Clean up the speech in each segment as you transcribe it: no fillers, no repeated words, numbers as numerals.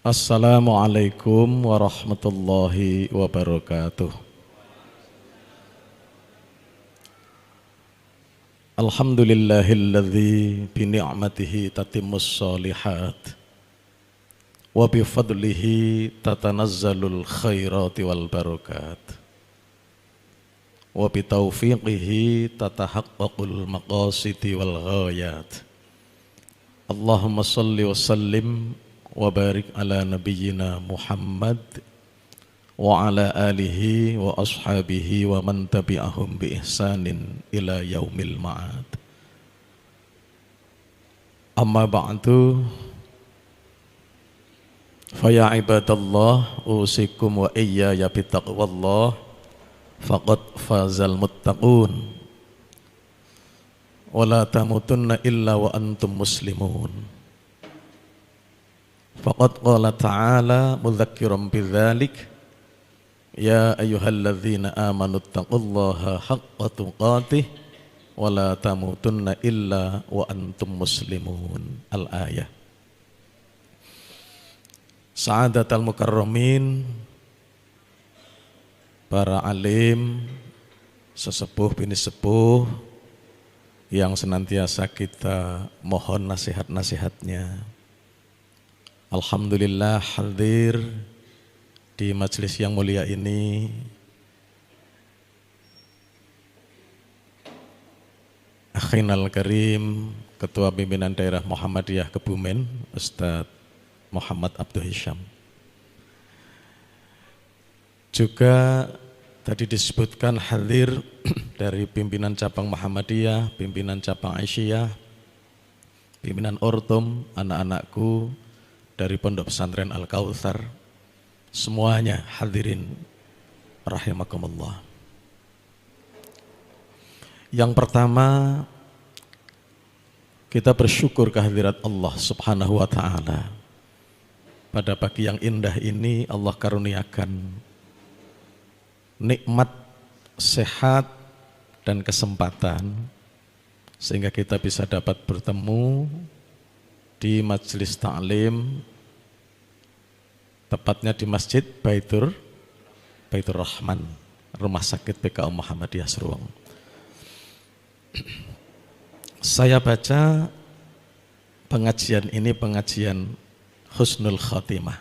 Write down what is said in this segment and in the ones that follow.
Assalamualaikum warahmatullahi wabarakatuh. Alhamdulillahilladzi bini'matihi tatimmus shalihat wa bifadlihi tatanazzalul khairati wal barakat wa bitaufiqihi tatahaqqaqul maqasidi wal ghayat. Allahumma salli wa sallim wa barik ala nabiyyina Muhammad wa ala alihi wa ashabihi wa man tabi'ahum bi ihsanin ila yaumil ma'ad. Amma ba'du, fa ya ibadallah usikum wa iyaya bittaqwallah faqad fazal muttaqun wa la tamutunna illa wa antum muslimun. Faqad qala ta'ala mudzakkiran bidzalik, ya ayyuhalladzina amanu taqullaha haqqa tuqatih wa la tamutunna illa wa antum muslimun. Al-ayah. Sa'adatal mukarramin, para alim, sesepuh bini sepuh yang senantiasa kita mohon nasihat-nasihatnya. Alhamdulillah hadir di majelis yang mulia ini Akhinal Karim, Ketua Pimpinan Daerah Muhammadiyah Kebumen, Ustadz Muhammad Abdul Hisham. Juga tadi disebutkan hadir dari pimpinan cabang Muhammadiyah, pimpinan cabang Aisyah, pimpinan Ortum, anak-anakku dari Pondok Pesantren Al-Kautsar, semuanya hadirin rahimakumullah. Yang pertama, kita bersyukur kehadirat Allah Subhanahu wa taala. Pada pagi yang indah ini Allah karuniakan nikmat sehat dan kesempatan sehingga kita bisa dapat bertemu di majelis ta'lim, tepatnya di Masjid Baitur Rahman, Rumah Sakit PKU Muhammadiyah Seruang. Saya baca pengajian ini pengajian Husnul Khotimah.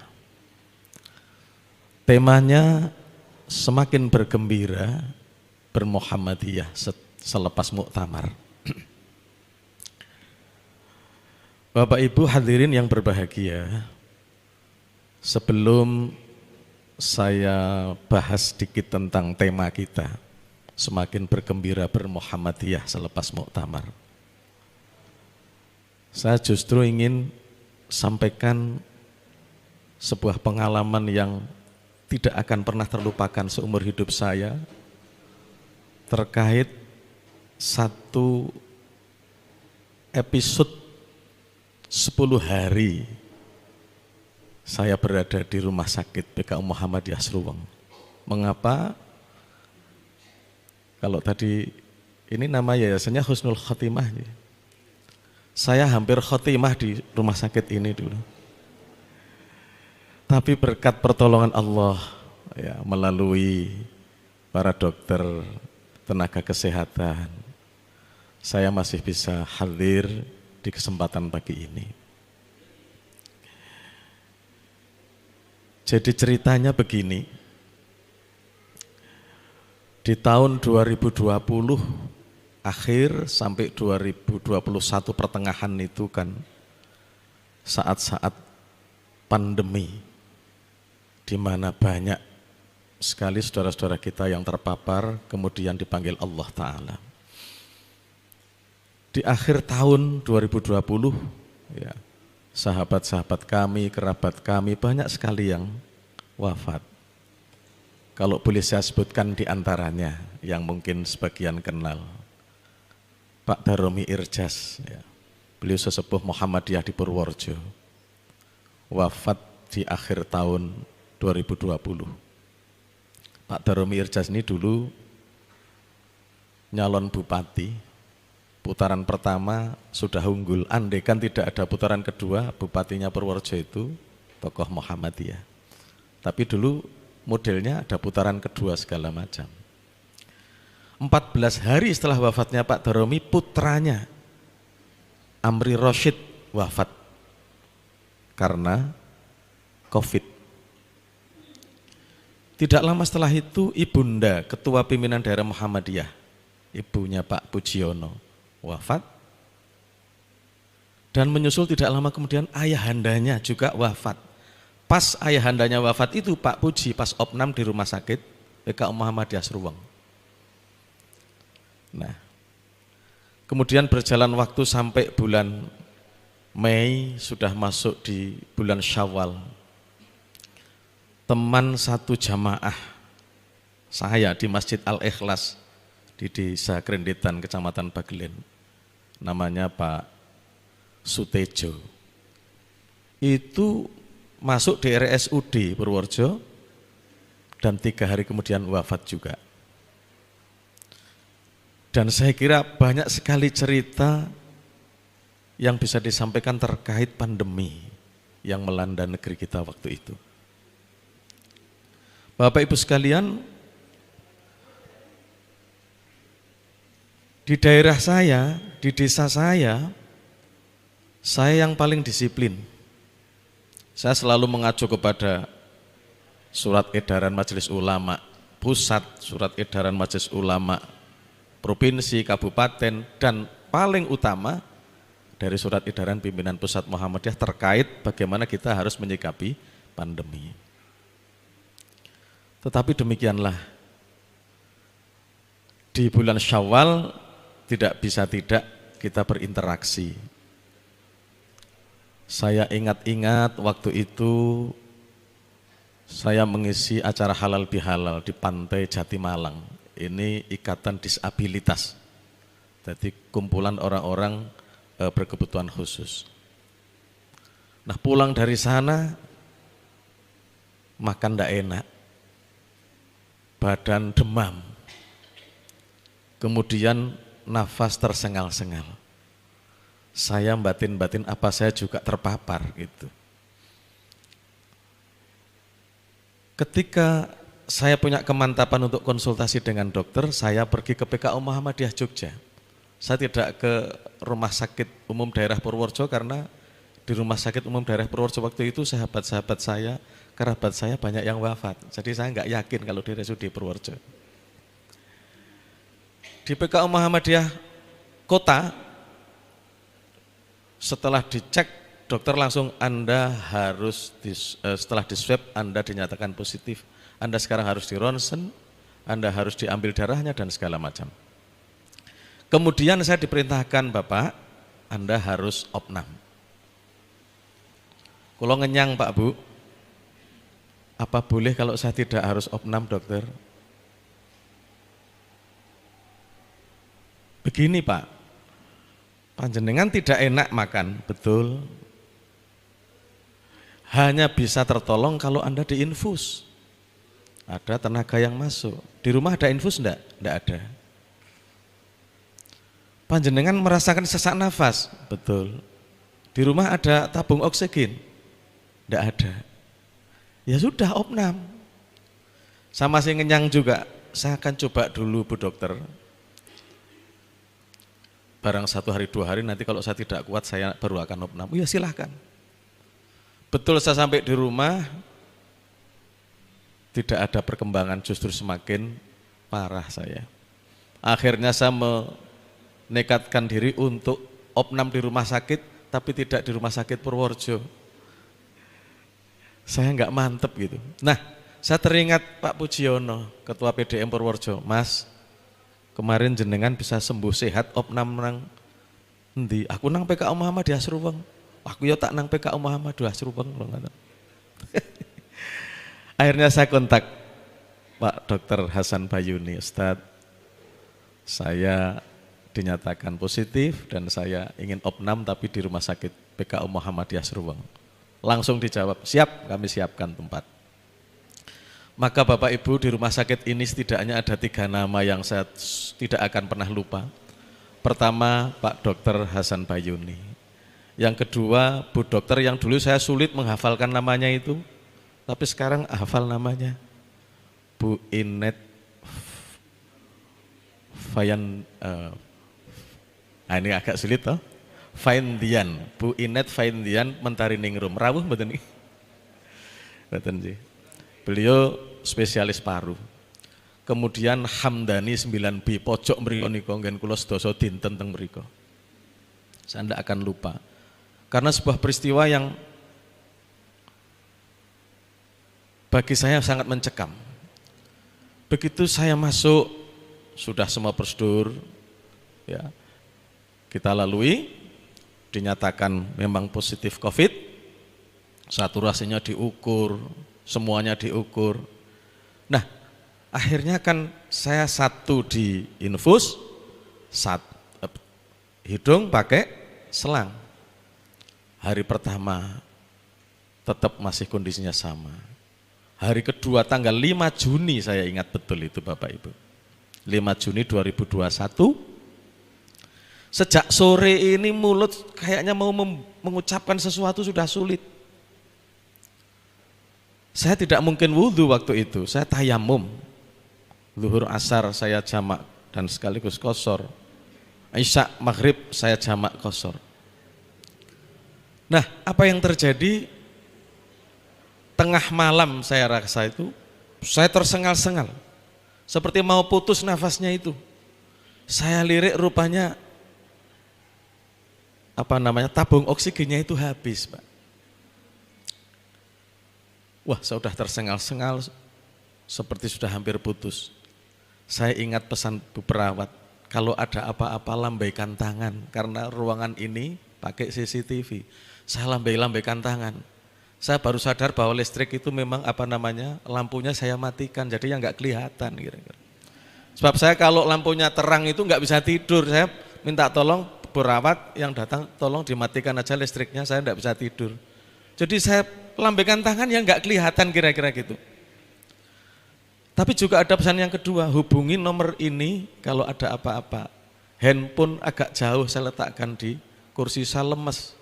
Temanya semakin bergembira bermuhammadiyah selepas muktamar. Bapak Ibu hadirin yang berbahagia, sebelum saya bahas sedikit tentang tema kita, semakin bergembira bermuhammadiyah selepas muktamar, saya justru ingin sampaikan sebuah pengalaman yang tidak akan pernah terlupakan seumur hidup saya terkait satu episode 10 hari saya berada di rumah sakit PKU Muhammadiyah Seruang. Mengapa? Kalau tadi ini nama yayasannya Husnul Khotimah, saya hampir khotimah di rumah sakit ini dulu. Tapi berkat pertolongan Allah ya, melalui para dokter, tenaga kesehatan, saya masih bisa hadir di kesempatan pagi ini. Jadi ceritanya begini, di tahun 2020 akhir sampai 2021 pertengahan itu kan saat-saat pandemi, di mana banyak sekali saudara-saudara kita yang terpapar kemudian dipanggil Allah Ta'ala. Di akhir tahun 2020 ya, sahabat-sahabat kami, kerabat kami banyak sekali yang wafat. Kalau boleh saya sebutkan di antaranya yang mungkin sebagian kenal, Pak Daromi Irjas ya. Beliau sesepuh Muhammadiyah di Purworejo, wafat di akhir tahun 2020. Pak Daromi Irjas ini dulu nyalon bupati, putaran pertama sudah unggul, andaikan tidak ada putaran kedua, bupatinya Purworejo itu tokoh Muhammadiyah. Tapi dulu modelnya ada putaran kedua segala macam. 14 hari setelah wafatnya Pak Daromi, putranya Amri Rasyid wafat karena COVID. Tidak lama setelah itu ibunda ketua pimpinan daerah Muhammadiyah, ibunya Pak Pujiono, wafat. Dan menyusul tidak lama kemudian ayahandanya juga wafat. Pas ayahandanya wafat itu Pak Puji pas opnam di rumah sakit PKU Muhammadiyah Seruweng. Nah, kemudian berjalan waktu sampai bulan Mei, sudah masuk di bulan Syawal. Teman satu jamaah saya di Masjid Al-Ikhlas di Desa Krenditan, Kecamatan Bagelen, namanya Pak Sutejo, itu masuk di RSUD Purworejo dan 3 hari kemudian wafat juga. Dan saya kira banyak sekali cerita yang bisa disampaikan terkait pandemi yang melanda negeri kita waktu itu. Bapak Ibu sekalian, di daerah saya, di desa saya yang paling disiplin. Saya selalu mengacu kepada surat edaran Majelis Ulama Pusat, surat edaran Majelis Ulama Provinsi, Kabupaten, dan paling utama dari surat edaran pimpinan Pusat Muhammadiyah terkait bagaimana kita harus menyikapi pandemi. Tetapi demikianlah, di bulan Syawal tidak bisa tidak kita berinteraksi. Saya ingat-ingat waktu itu saya mengisi acara halal bihalal di Pantai Jatimalang. Ini ikatan disabilitas, jadi kumpulan orang-orang berkebutuhan khusus. Nah, pulang dari sana makan tidak enak, badan demam, kemudian nafas tersengal-sengal. Saya batin-batin apa saya juga terpapar gitu. Ketika saya punya kemantapan untuk konsultasi dengan dokter, saya pergi ke PKU Muhammadiyah Jogja. Saya tidak ke Rumah Sakit Umum Daerah Purworejo karena di Rumah Sakit Umum Daerah Purworejo waktu itu sahabat-sahabat saya, kerabat saya banyak yang wafat. Jadi saya nggak yakin kalau di RSUD Purworejo. Di PKU Muhammadiyah Kota, setelah dicek dokter langsung Anda harus setelah di swab Anda dinyatakan positif, Anda sekarang harus di ronsen, Anda harus diambil darahnya dan segala macam. Kemudian saya diperintahkan, Bapak, Anda harus opnam. Kalau ngenyang Pak Bu, apa boleh kalau saya tidak harus opnam dokter? Begini Pak, panjenengan tidak enak makan, betul. Hanya bisa tertolong kalau Anda diinfus. Ada tenaga yang masuk. Di rumah ada infus enggak? Enggak ada. Panjenengan merasakan sesak nafas? Betul. Di rumah ada tabung oksigen? Enggak ada. Ya sudah, opnam. Sama si ngenyang juga, saya akan coba dulu Bu Dokter. Barang 1 hari 2 hari nanti kalau saya tidak kuat saya baru akan opnam. Ya silahkan. Betul, saya sampai di rumah tidak ada perkembangan, justru semakin parah saya. Akhirnya saya menekatkan diri untuk opnam di rumah sakit, tapi tidak di rumah sakit Purworejo. Saya nggak mantep gitu. Nah, saya teringat Pak Pujiono, Ketua PDM Purworejo, Mas, kemarin jenengan bisa sembuh sehat opnam nang endi? Aku nang PKU Muhammadiyah Seruweng. Aku ya tak nang PKU Muhammadiyah Seruweng. Akhirnya saya kontak Pak Dr. Hasan Bayuni, Ustadz, saya dinyatakan positif dan saya ingin opnam tapi di rumah sakit PKU Muhammadiyah Seruweng. Langsung dijawab, siap, kami siapkan tempat. Maka Bapak Ibu, di rumah sakit ini setidaknya ada 3 nama yang saya tidak akan pernah lupa. Pertama, Pak Dr. Hasan Bayuni. Yang kedua, Bu Dokter yang dulu saya sulit menghafalkan namanya itu, tapi sekarang hafal namanya. Bu Inet Fayan, ini agak sulit toh. Faindian, Bu Inet Faindian Mentari Ningrum. Rawuh mboten niki? Mboten sih. Beliau spesialis paru. Kemudian Hamdani 9B pojok mriko nika nggen kula sedasa dinten teng mriko. Saya tidak akan lupa. Karena sebuah peristiwa yang bagi saya sangat mencekam. Begitu saya masuk, sudah semua prosedur ya, kita lalui, dinyatakan memang positif COVID, saturasinya diukur, semuanya diukur. Nah, akhirnya kan saya satu di infus, hidung pakai selang. Hari pertama tetap masih kondisinya sama. Hari kedua tanggal 5 Juni saya ingat betul itu Bapak Ibu. 5 Juni 2021. Sejak sore ini mulut kayaknya mau mengucapkan sesuatu sudah sulit. Saya tidak mungkin wudhu waktu itu, saya tayamum. Zuhur asar saya jamak dan sekaligus qashar. Isya maghrib saya jamak qashar. Nah, apa yang terjadi? Tengah malam saya rasa itu, saya tersengal-sengal. Seperti mau putus nafasnya itu. Saya lirik rupanya tabung oksigennya itu habis, Pak. Wah, saya sudah tersengal-sengal seperti sudah hampir putus. Saya ingat pesan Bu Perawat, kalau ada apa-apa lambaikan tangan, karena ruangan ini pakai CCTV. Saya lambaikan tangan. Saya baru sadar bahwa listrik itu memang lampunya saya matikan, jadi nggak kelihatan kira-kira. Sebab saya kalau lampunya terang itu nggak bisa tidur, saya minta tolong perawat yang datang, tolong dimatikan aja listriknya, saya nggak bisa tidur. Jadi saya lambaikan tangan yang nggak kelihatan kira-kira gitu. Tapi juga ada pesan yang kedua, hubungi nomor ini kalau ada apa-apa. Handphone agak jauh saya letakkan di kursi, saya lemes.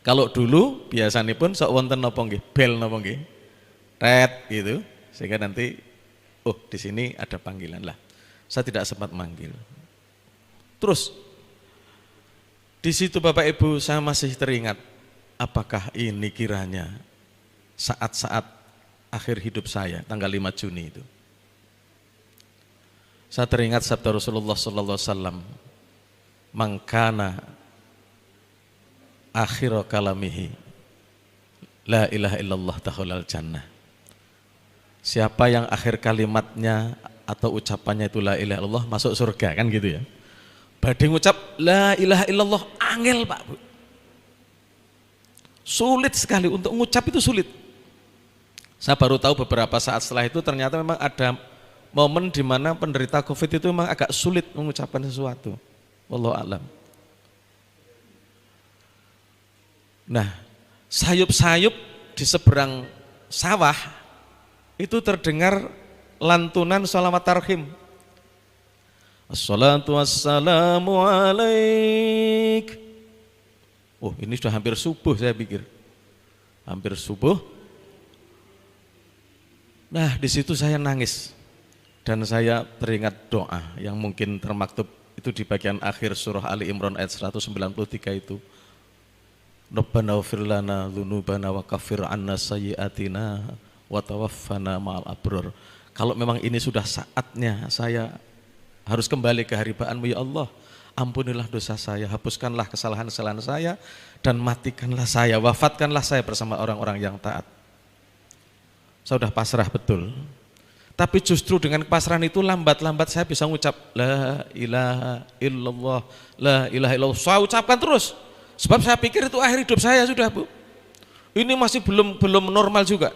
Kalau dulu biasanya pun sok wonten napa nggih, bel napa nggih, tet gitu, sehingga nanti di sini ada panggilan lah. Saya tidak sempat manggil. Terus di situ Bapak Ibu saya masih teringat, apakah ini kiranya saat-saat akhir hidup saya tanggal 5 Juni itu. Saya teringat sabda Rasulullah sallallahu alaihi wasallam, "Mangkana akhir kalamihi la ilaha illallah tahulal jannah." Siapa yang akhir kalimatnya atau ucapannya itu la ilaha illallah masuk surga, kan gitu ya. Badhe ngucap la ilaha illallah angel, Pak Bu. Sulit sekali untuk ngucap, itu sulit. Saya baru tahu beberapa saat setelah itu ternyata memang ada momen di mana penderita COVID itu memang agak sulit mengucapkan sesuatu. Wallahu a'lam. Nah, sayup-sayup di seberang sawah itu terdengar lantunan sholawat tarhim. Assalatu wassalamu alaik. Oh, ini sudah hampir subuh saya pikir. Hampir subuh. Nah, di situ saya nangis. Dan saya teringat doa yang mungkin termaktub itu di bagian akhir surah Ali Imran ayat 193 itu. Rabbana ighfir lana dzunubana wa kaffir 'anna sayyi'atina wa tawaffana ma'al abror. Kalau memang ini sudah saatnya saya harus kembali ke haribaanmu ya Allah, ampunilah dosa saya, hapuskanlah kesalahan-kesalahan saya, dan matikanlah saya, wafatkanlah saya bersama orang-orang yang taat. Saya sudah pasrah betul. Tapi justru dengan kepasrahan itu lambat-lambat saya bisa mengucap la ilaha illallah, la ilaha illallah. Saya ucapkan terus. Sebab saya pikir itu akhir hidup saya sudah, Bu. Ini masih belum normal juga.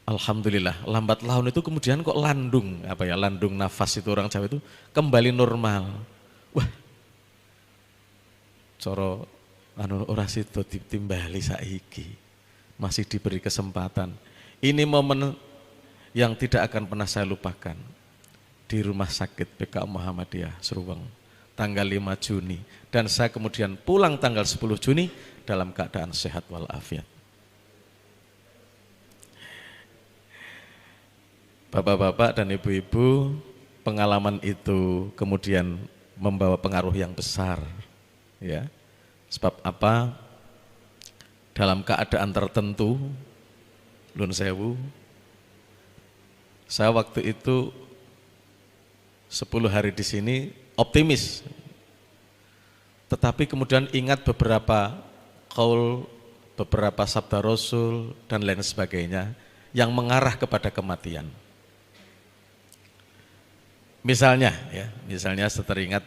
Alhamdulillah, lambat laun itu kemudian kok landung, landung nafas itu orang Jawa itu kembali normal. Wah, coro ora sida ditimbali saiki, masih diberi kesempatan. Ini momen yang tidak akan pernah saya lupakan di rumah sakit PK Muhammadiyah Seruweng tanggal 5 Juni. Dan saya kemudian pulang tanggal 10 Juni dalam keadaan sehat walafiat. Bapak-bapak dan ibu-ibu, pengalaman itu kemudian membawa pengaruh yang besar, ya. Sebab apa? Dalam keadaan tertentu, Nun Sewu, saya waktu itu 10 hari di sini optimis, tetapi kemudian ingat beberapa qaul, beberapa sabda Rasul dan lain sebagainya yang mengarah kepada kematian. Misalnya saya teringat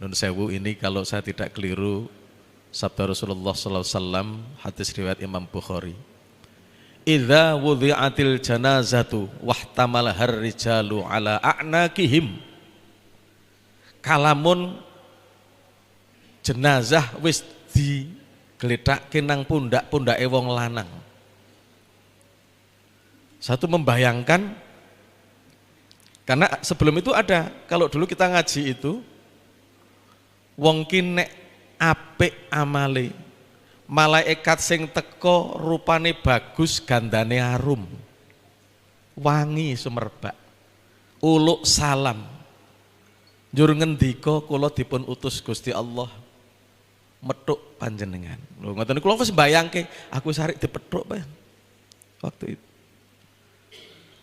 Nun Sewu ini, kalau saya tidak keliru, sabda Rasulullah SAW, hadis riwayat Imam Bukhari. Idza wudhi'atil janazatu wahtamalahar rijalu ala a'naqihim. Kalamun jenazah wis digledhakke nang pundak-pundake wong lanang. Satu membayangkan, karena sebelum itu ada, kalau dulu kita ngaji itu, wong ki nek apik amale, malaikat sing teko rupane bagus, gandane arum, wangi sumerbak, uluk salam, njur ngendika kula dipun utus Gusti Allah methuk panjenengan. Lho ngoten kula wis mbayangke, aku sarik dipethuk waktu itu.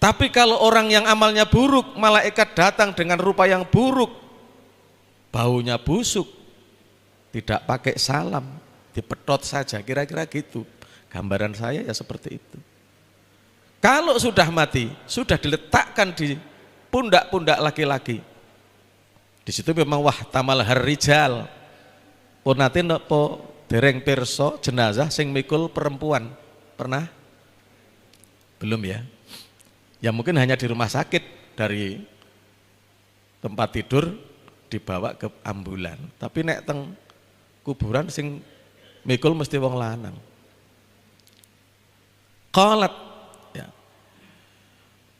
Tapi kalau orang yang amalnya buruk, malaikat datang dengan rupa yang buruk, baunya busuk, tidak pakai salam, dipedot saja, kira-kira gitu. Gambaran saya ya seperti itu. Kalau sudah mati, sudah diletakkan di pundak-pundak laki-laki. Di situ memang wah tamal harrijal. Ponate napa dereng pirsa jenazah sing mikul perempuan. Pernah? Belum ya? Ya mungkin hanya di rumah sakit, dari tempat tidur dibawa ke ambulan. Tapi nek teng kuburan sing mikul mesti wong lanang. Qalat ya.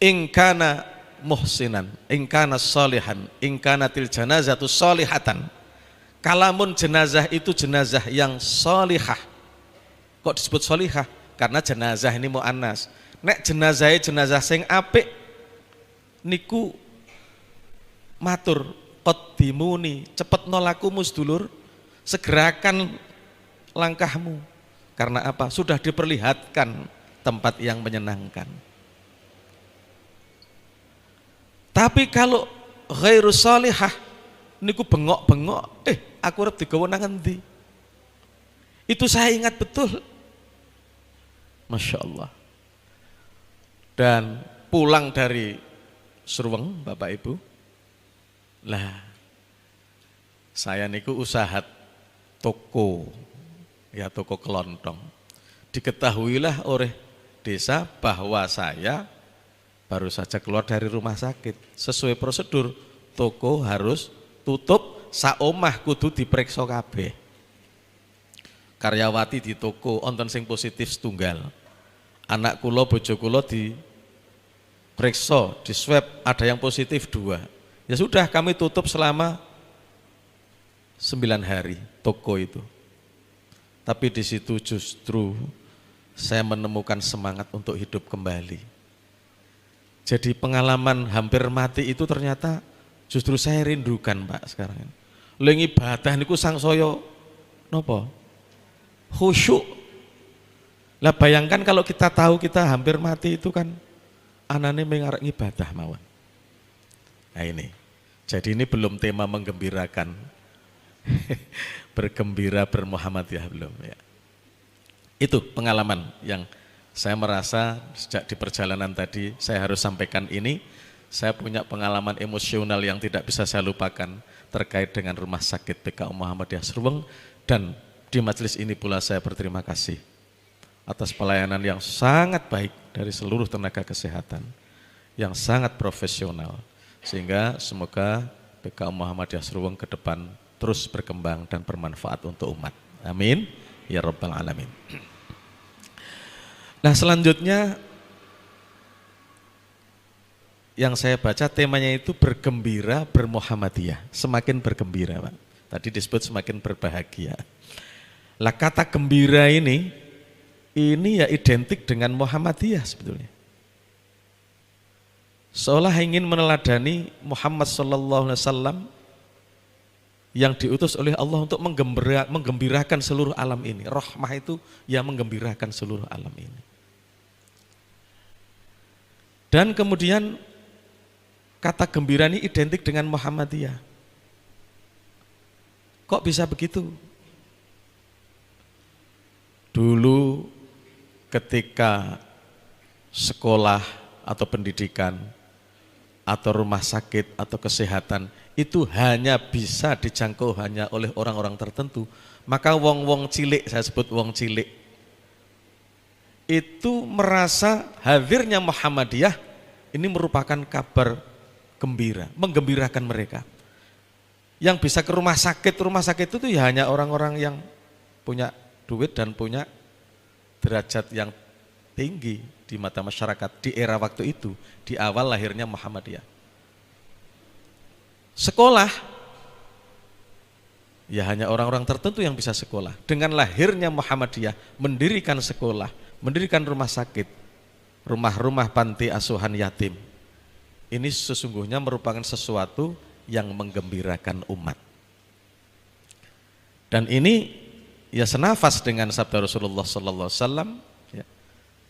In kana muhsinan, in kana sholihan, in kanatil janazatu sholihatan. Kalamun jenazah itu jenazah yang sholihah. Kok disebut sholihah? Karena jenazah ini muannas. Nek jenazah sing apik niku matur qaddimuni, cepet nolaku musdulur, segerakan langkahmu. Karena apa? Sudah diperlihatkan tempat yang menyenangkan. Tapi kalau ghairu sholihah niku bengok-bengok, aku arep digawa nang endi? Itu saya ingat betul. Masya Allah. Dan pulang dari Surweng, Bapak Ibu, lah saya niku usaha toko, ya toko kelontong. Diketahuilah oleh desa bahwa saya baru saja keluar dari rumah sakit. Sesuai prosedur, toko harus tutup, saomah kudu diperiksa kabeh. Karyawati di toko onten sing positif setunggal. Anak kula, bojo kula diperiksa, di swab, ada yang positif 2. Ya sudah, kami tutup selama 9 hari toko itu. Tapi di situ justru saya menemukan semangat untuk hidup kembali. Jadi pengalaman hampir mati itu ternyata justru saya rindukan, Pak, sekarang. Lha ibadah niku sangsaya napa? Khusyuk. Lah bayangkan kalau kita tahu kita hampir mati itu kan anane mengarep ibadah mawon. Nah ini. Jadi ini belum tema menggembirakan. Bergembira bermuhammadiyah belum ya. Itu pengalaman yang saya merasa sejak di perjalanan tadi saya harus sampaikan ini. Saya punya pengalaman emosional yang tidak bisa saya lupakan terkait dengan rumah sakit PKU Muhammadiyah Surweng, dan di majelis ini pula saya berterima kasih atas pelayanan yang sangat baik dari seluruh tenaga kesehatan yang sangat profesional, sehingga semoga PKU Muhammadiyah Surweng ke depan terus berkembang dan bermanfaat untuk umat. Amin ya rabbal alamin. Nah selanjutnya yang saya baca temanya itu bergembira bermuhammadiyah, semakin bergembira Pak. Tadi disebut semakin berbahagia. Lah kata gembira ini ya identik dengan Muhammadiyah sebetulnya. Seolah ingin meneladani Muhammad sallallahu alaihi wasallam yang diutus oleh Allah untuk menggembirakan seluruh alam ini. Rahmah itu yang menggembirakan seluruh alam ini. Dan kemudian kata gembira ini identik dengan Muhammadiyah. Kok bisa begitu? Dulu ketika sekolah atau pendidikan atau rumah sakit atau kesehatan itu hanya bisa dijangkau hanya oleh orang-orang tertentu, maka wong-wong cilik, saya sebut wong cilik, itu merasa hadirnya Muhammadiyah ini merupakan kabar gembira, menggembirakan mereka. Yang bisa ke rumah sakit itu ya hanya orang-orang yang punya duit dan punya derajat yang tinggi di mata masyarakat di era waktu itu, di awal lahirnya Muhammadiyah. Sekolah ya hanya orang-orang tertentu yang bisa sekolah. Dengan lahirnya Muhammadiyah, mendirikan sekolah, mendirikan rumah sakit, rumah-rumah panti asuhan yatim, ini sesungguhnya merupakan sesuatu yang menggembirakan umat. Dan ini ya senafas dengan sabda Rasulullah sallallahu alaihi wasallam, ya,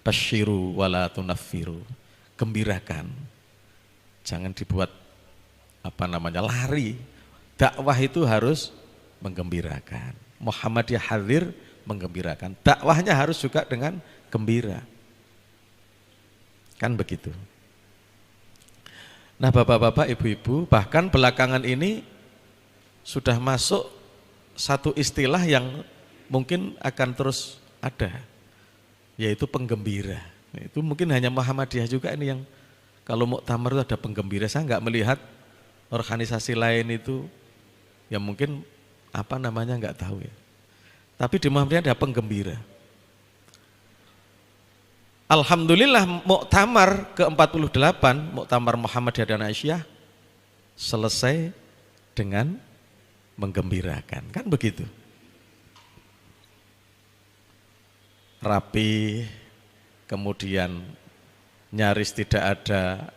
basyiru wala tunaffiru, gembirakan, jangan dibuat lari. Dakwah itu harus menggembirakan. Muhammadiyah hadir menggembirakan. Dakwahnya harus juga dengan gembira. Kan begitu. Nah, bapak-bapak, ibu-ibu, bahkan belakangan ini sudah masuk satu istilah yang mungkin akan terus ada, yaitu penggembira. Itu mungkin hanya Muhammadiyah juga ini yang kalau muktamar itu ada penggembira. Saya nggak melihat organisasi lain itu ya mungkin nggak tahu ya. Tapi di Muhammadiyah ada penggembira. Alhamdulillah muktamar ke-48, muktamar Muhammadiyah dan Aisyah selesai dengan menggembirakan. Kan begitu. Rapi, kemudian nyaris tidak ada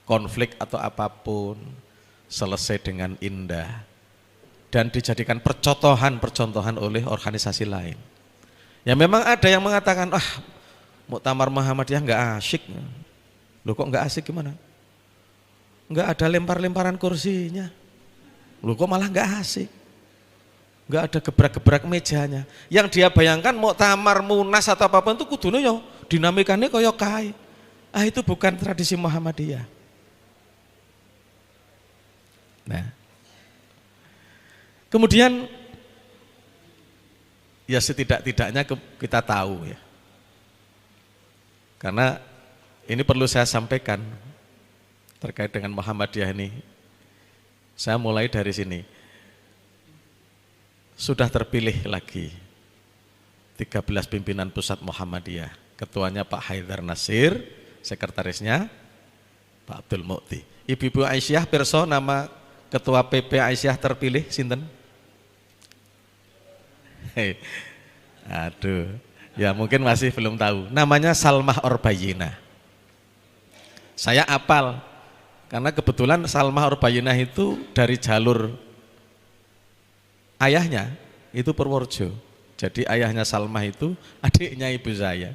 konflik atau apapun, selesai dengan indah dan dijadikan percontohan oleh organisasi lain. Ya memang ada yang mengatakan, muktamar Muhammadiyah nggak asyik. Loh kok nggak asik gimana? Nggak ada lempar-lemparan kursinya. Loh kok malah nggak asik? Nggak ada gebrak-gebrak mejanya. Yang dia bayangkan muktamar Munas atau apapun itu kudune yo dinamikanya koyo kae. Itu bukan tradisi Muhammadiyah. Nah, kemudian ya setidak-tidaknya kita tahu ya, karena ini perlu saya sampaikan terkait dengan Muhammadiyah ini. Saya mulai dari sini. Sudah terpilih lagi 13 pimpinan pusat Muhammadiyah. Ketuanya Pak Haidar Nasir, sekretarisnya Pak Abdul Mukti. Ibu-ibu Aisyah pirsa nama Ketua PP Aisyah terpilih sinten? Aduh, ya mungkin masih belum tahu. Namanya Salmah Orbayinah. Saya apal karena kebetulan Salmah Orbayinah itu dari jalur ayahnya itu Purworejo. Jadi ayahnya Salmah itu adiknya ibu saya.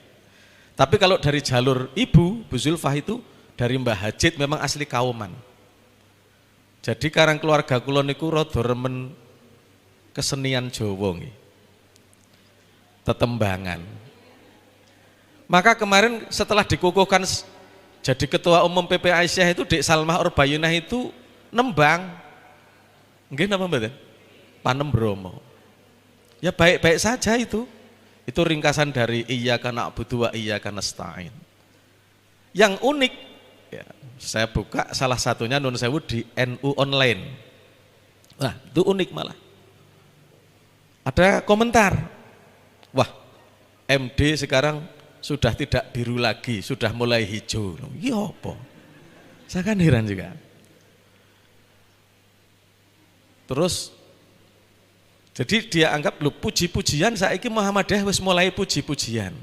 Tapi kalau dari jalur ibu, Bu Zulfah itu dari Mbah Hajid, memang asli Kauman. Jadi karang keluarga kula niku rada remen kesenian Jawa nggih. Tetembangan. Maka kemarin setelah dikukuhkan jadi ketua umum PP Aisyah itu Dik Salmah Orbayinah itu nembang. Nggih napa mboten? Panem Bromo. Ya baik-baik saja itu. Itu ringkasan dari Iyyaka na'budu wa iyyaka nasta'in. Yang unik ya, saya buka salah satunya nun sewu di NU online. Nah, itu unik malah. Ada komentar. Wah, MD sekarang sudah tidak biru lagi, sudah mulai hijau. Iya apa? Saya kan heran juga. Terus jadi dia anggap lu puji-pujian saiki Muhammadiyah wis mulai puji-pujian.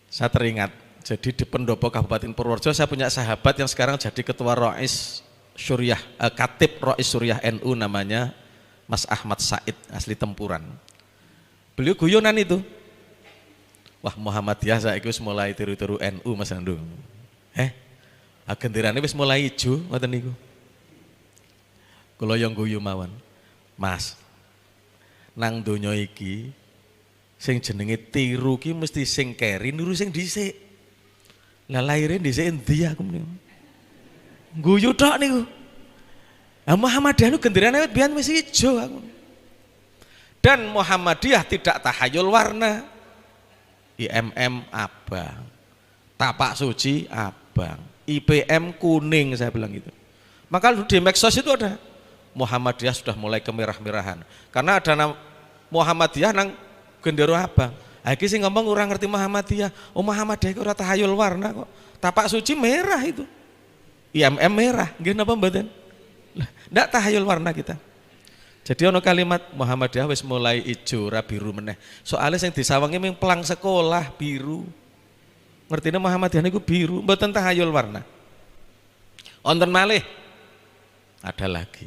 Saya teringat, jadi di Pendopo Kabupaten Purworejo saya punya sahabat yang sekarang jadi ketua Rois Syuriah, Katib Rois Syuriah NU namanya Mas Ahmad Said, asli Tempuran. Beliau guyonan itu. Wah Muhammadiyah saiki wis mulai tiru-tiru NU Mas Andu. Genderane wis mulai ijo ngoten niku. Kula yang guyu mawon. Mas, nang donya iki sing jenenge tiru ki mesti sing keri niru sing dhisik. Lah laire dhisik endi aku niku. Guyu tok niku. Muhammadiyah niku genderane biyen wis ijo aku. Dan Muhammadiyah tidak tahayul warna. IMM abang, Tapak Suci abang, IPM kuning, saya bilang gitu. Maka di Medsos itu ada Muhammadiyah sudah mulai kemerah-merahan karena ada Muhammadiyah nang gendera abang. Iki sing ngomong orang ngerti Muhammadiyah. Oh Muhammadiyah itu ora tahayul warna kok. Tapak Suci merah itu. IMM merah, nggih napa mboten? Lah, ndak tahayul warna kita. Jadi ono kalimat Muhammadiyah wis mulai ijo ra biru meneh. Soalnya sing disawangi ming pelang sekolah biru. Ngertine Muhammadiyah niku biru, mboten tahayul warna. Wonten malih ada lagi.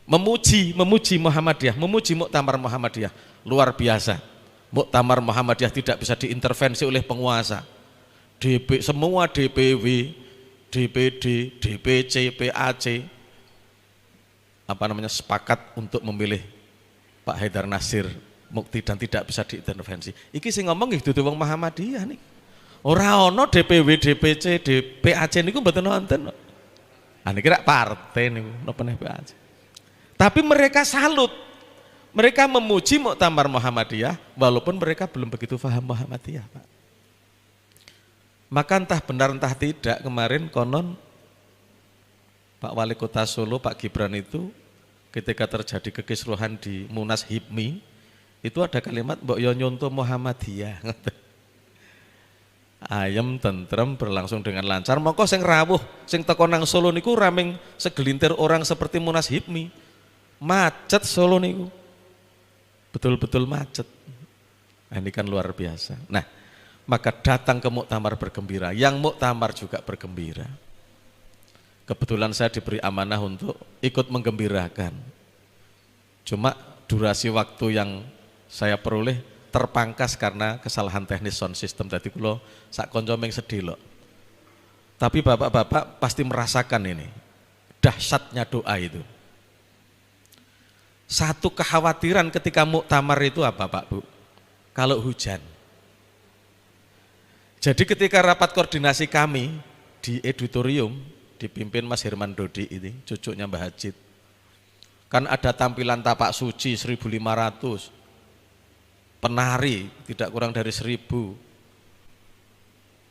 Memuji Muhammadiyah, memuji Muktamar Muhammadiyah luar biasa. Muktamar Muhammadiyah tidak bisa diintervensi oleh penguasa. Semua DPW, DPD, DPC, PAC sepakat untuk memilih Pak Haidar Nasir Mukti dan tidak bisa diintervensi. Iki sing ngomong nggih dudu wong Muhammadiyah nih. Ora ana DPW, DPC, PAC niku mboten wonten. Niki rak partai niku napa neh PAC. Tapi mereka salut. Mereka memuji Muktamar Muhammadiyah walaupun mereka belum begitu paham Muhammadiyah, Pak. Maka entah benar entah tidak kemarin konon Pak Wali Kota Solo, Pak Gibran itu ketika terjadi kekisruhan di Munas HIPMI itu ada kalimat mbok yo nyonto Muhammadiyah. Ayem tentrem berlangsung dengan lancar. Mongko sing rawuh sing teko nang Solo niku raming segelintir orang seperti Munas HIPMI. Macet Solo niku. Betul-betul macet. Nah, ini kan luar biasa. Nah, maka datang ke muktamar bergembira, yang muktamar juga bergembira. Kebetulan saya diberi amanah untuk ikut menggembirakan. Cuma durasi waktu yang saya peroleh terpangkas karena kesalahan teknis sound system. Tadi kulo sak konco meng sedih loh. Tapi bapak-bapak pasti merasakan ini dahsyatnya doa itu. Satu kekhawatiran ketika muktamar itu apa Pak Bu? Kalau hujan. Jadi ketika rapat koordinasi kami di editorium dipimpin Mas Herman Dodi ini, cucunya Mbah Hajid. Kan ada tampilan Tapak Suci 1.500, penari tidak kurang dari 1.000,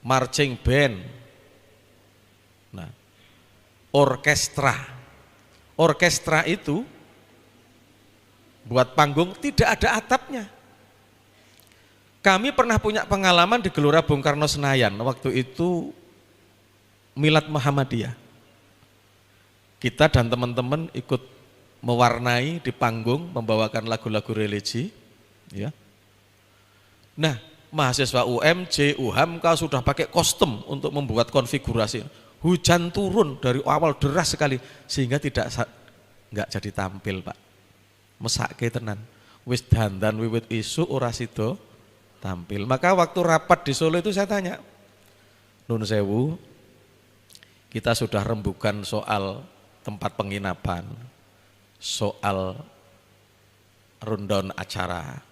marching band, nah, orkestra itu buat panggung tidak ada atapnya. Kami pernah punya pengalaman di Gelora Bung Karno Senayan, waktu itu Milad Muhammadiyah. Kita dan teman-teman ikut mewarnai di panggung, membawakan lagu-lagu religi, ya. Nah, mahasiswa UMJ, UHAMKA sudah pakai kostum untuk membuat konfigurasi. Hujan turun dari awal deras sekali sehingga nggak jadi tampil, Pak. Mesake tenan. Wis dandan wiwit isu ora sida tampil. Maka waktu rapat di Solo itu saya tanya, Nun sewu, kita sudah rembukan soal tempat penginapan, soal rundown acara,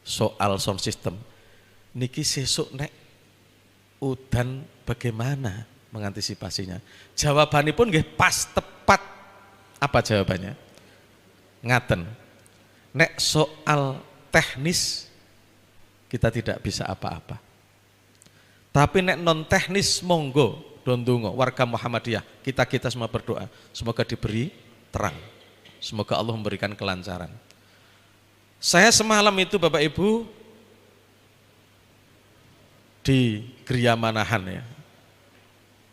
soal sound system. Niki sesuk nek udan bagaimana mengantisipasinya? Jawabannya pun nggih pas tepat. Apa jawabannya? Ngaten. Nek soal teknis kita tidak bisa apa-apa. Tapi nek non teknis monggo dondongo warga Muhammadiyah, kita semua berdoa semoga diberi terang, semoga Allah memberikan kelancaran. Saya semalam itu Bapak Ibu di Gria Manahan ya,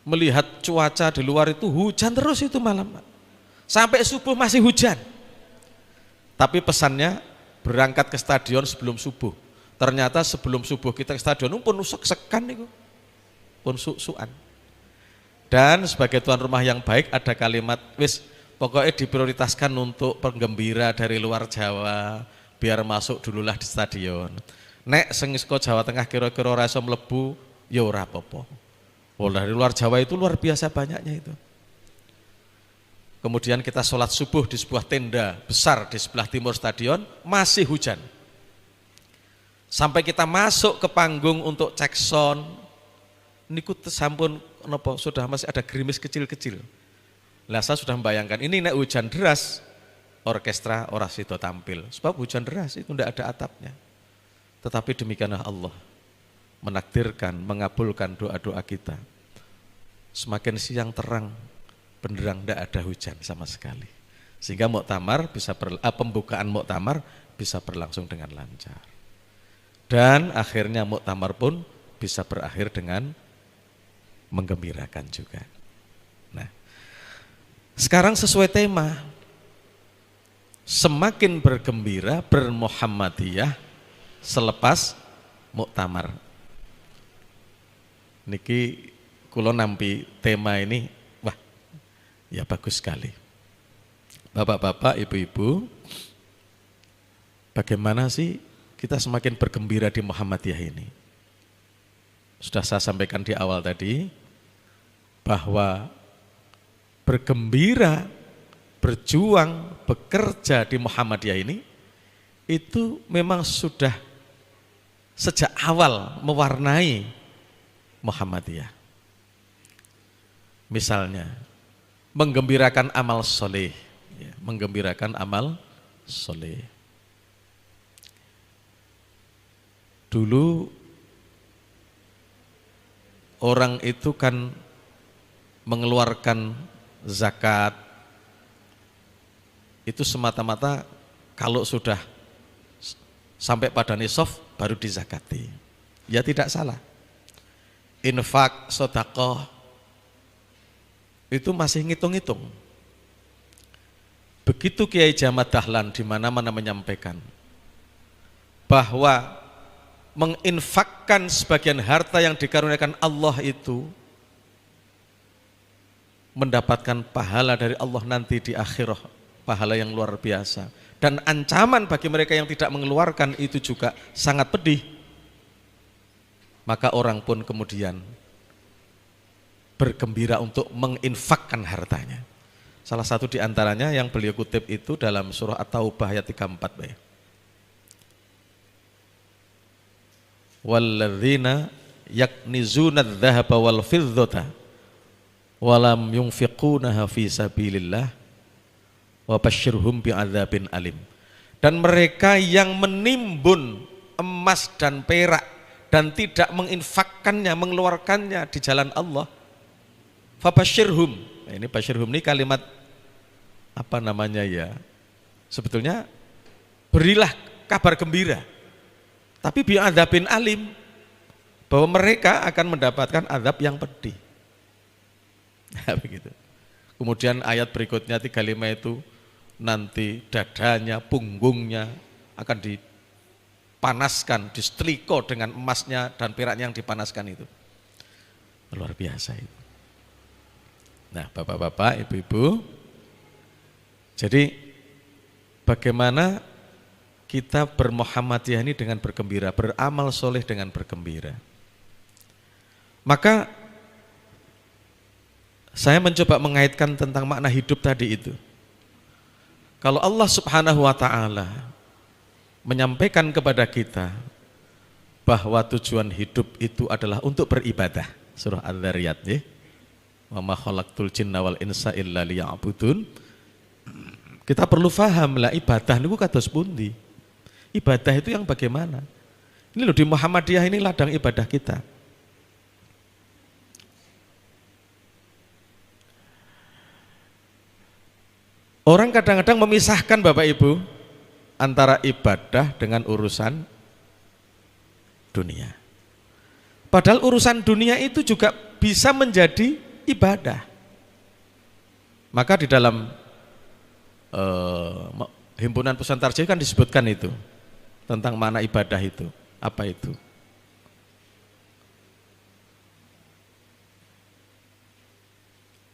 melihat cuaca di luar itu hujan terus itu malam, sampai subuh masih hujan. Tapi pesannya berangkat ke stadion sebelum subuh. Ternyata sebelum subuh kita ke stadion pun sek-sekan itu, pun su-suan. Dan sebagai tuan rumah yang baik ada kalimat, wis pokoknya diprioritaskan untuk penggembira dari luar Jawa, biar masuk dululah di stadion. Nek sing saka Jawa Tengah kira-kira ora iso mlebu, ya ora apa-apa. Oh, dari luar Jawa itu luar biasa banyaknya itu. Kemudian kita sholat subuh di sebuah tenda besar di sebelah timur stadion, masih hujan. Sampai kita masuk ke panggung untuk cek sound, niku sampun napa sudah masih ada gerimis kecil-kecil. Lah saya sudah membayangkan ini nek hujan deras, orkestra ora sida tampil. Sebab hujan deras itu tidak ada atapnya. Tetapi demikianlah Allah menakdirkan, mengabulkan doa-doa kita. Semakin siang terang, benderang tidak ada hujan sama sekali. Sehingga muktamar bisa pembukaan muktamar bisa berlangsung dengan lancar. Dan akhirnya muktamar pun bisa berakhir dengan menggembirakan juga. Nah, sekarang sesuai tema, semakin bergembira, bermuhammadiyah selepas muktamar. Niki kula nampi tema ini, wah ya bagus sekali. Bapak-bapak, ibu-ibu, bagaimana sih kita semakin bergembira di Muhammadiyah ini? Sudah saya sampaikan di awal tadi, bahwa bergembira, berjuang, bekerja di Muhammadiyah ini, itu memang sudah sejak awal mewarnai Muhammadiyah. Misalnya, menggembirakan amal soleh, ya, menggembirakan amal soleh. Dulu orang itu kan mengeluarkan zakat itu semata-mata kalau sudah sampai pada nisab baru dizakati. Ya tidak salah. Infak, sedekah itu masih ngitung-ngitung. Begitu Kiai Jamat Dahlan di mana-mana menyampaikan bahwa menginfakkan sebagian harta yang dikaruniakan Allah itu mendapatkan pahala dari Allah nanti di akhirah, pahala yang luar biasa. Dan ancaman bagi mereka yang tidak mengeluarkan itu juga sangat pedih. Maka orang pun kemudian bergembira untuk menginfakkan hartanya. Salah satu di antaranya yang beliau kutip itu dalam surah At-Taubah ayat 34. Walladzina yaknizuna adz-dzahaba wal fiddata walam yunfiqunaha fi sabilillah wa basyirhum bi'adzabin alim. Dan mereka yang menimbun emas dan perak dan tidak menginfakkannya, mengeluarkannya di jalan Allah, fabasyirhum. Nah, ini basyirhum ini kalimat apa namanya ya? Sebetulnya berilah kabar gembira. Tapi bi'adzabin alim, bahwa mereka akan mendapatkan azab yang pedih. Nah, begitu. Kemudian ayat berikutnya 35 itu nanti dadanya, punggungnya akan dipanaskan, disetrika dengan emasnya dan peraknya yang dipanaskan itu. Luar biasa itu. Nah, bapak-bapak, ibu-ibu, jadi bagaimana kita bermuhammadiyah ini dengan bergembira, beramal soleh dengan bergembira. Maka saya mencoba mengaitkan tentang makna hidup tadi itu. Kalau Allah Subhanahu wa ta'ala menyampaikan kepada kita bahwa tujuan hidup itu adalah untuk beribadah, surah Adz-Dzariyat ya. Wa ma khalaqtul jinna wal insa illa liya'budun. Kita perlu paham lah ibadah niku kados pundi. Ibadah itu yang bagaimana? Ini loh di Muhammadiyah ini ladang ibadah kita. Orang kadang-kadang memisahkan Bapak Ibu antara ibadah dengan urusan dunia. Padahal urusan dunia itu juga bisa menjadi ibadah. Maka di dalam himpunan Pesantren Tarjih kan disebutkan itu tentang makna ibadah itu. Apa itu?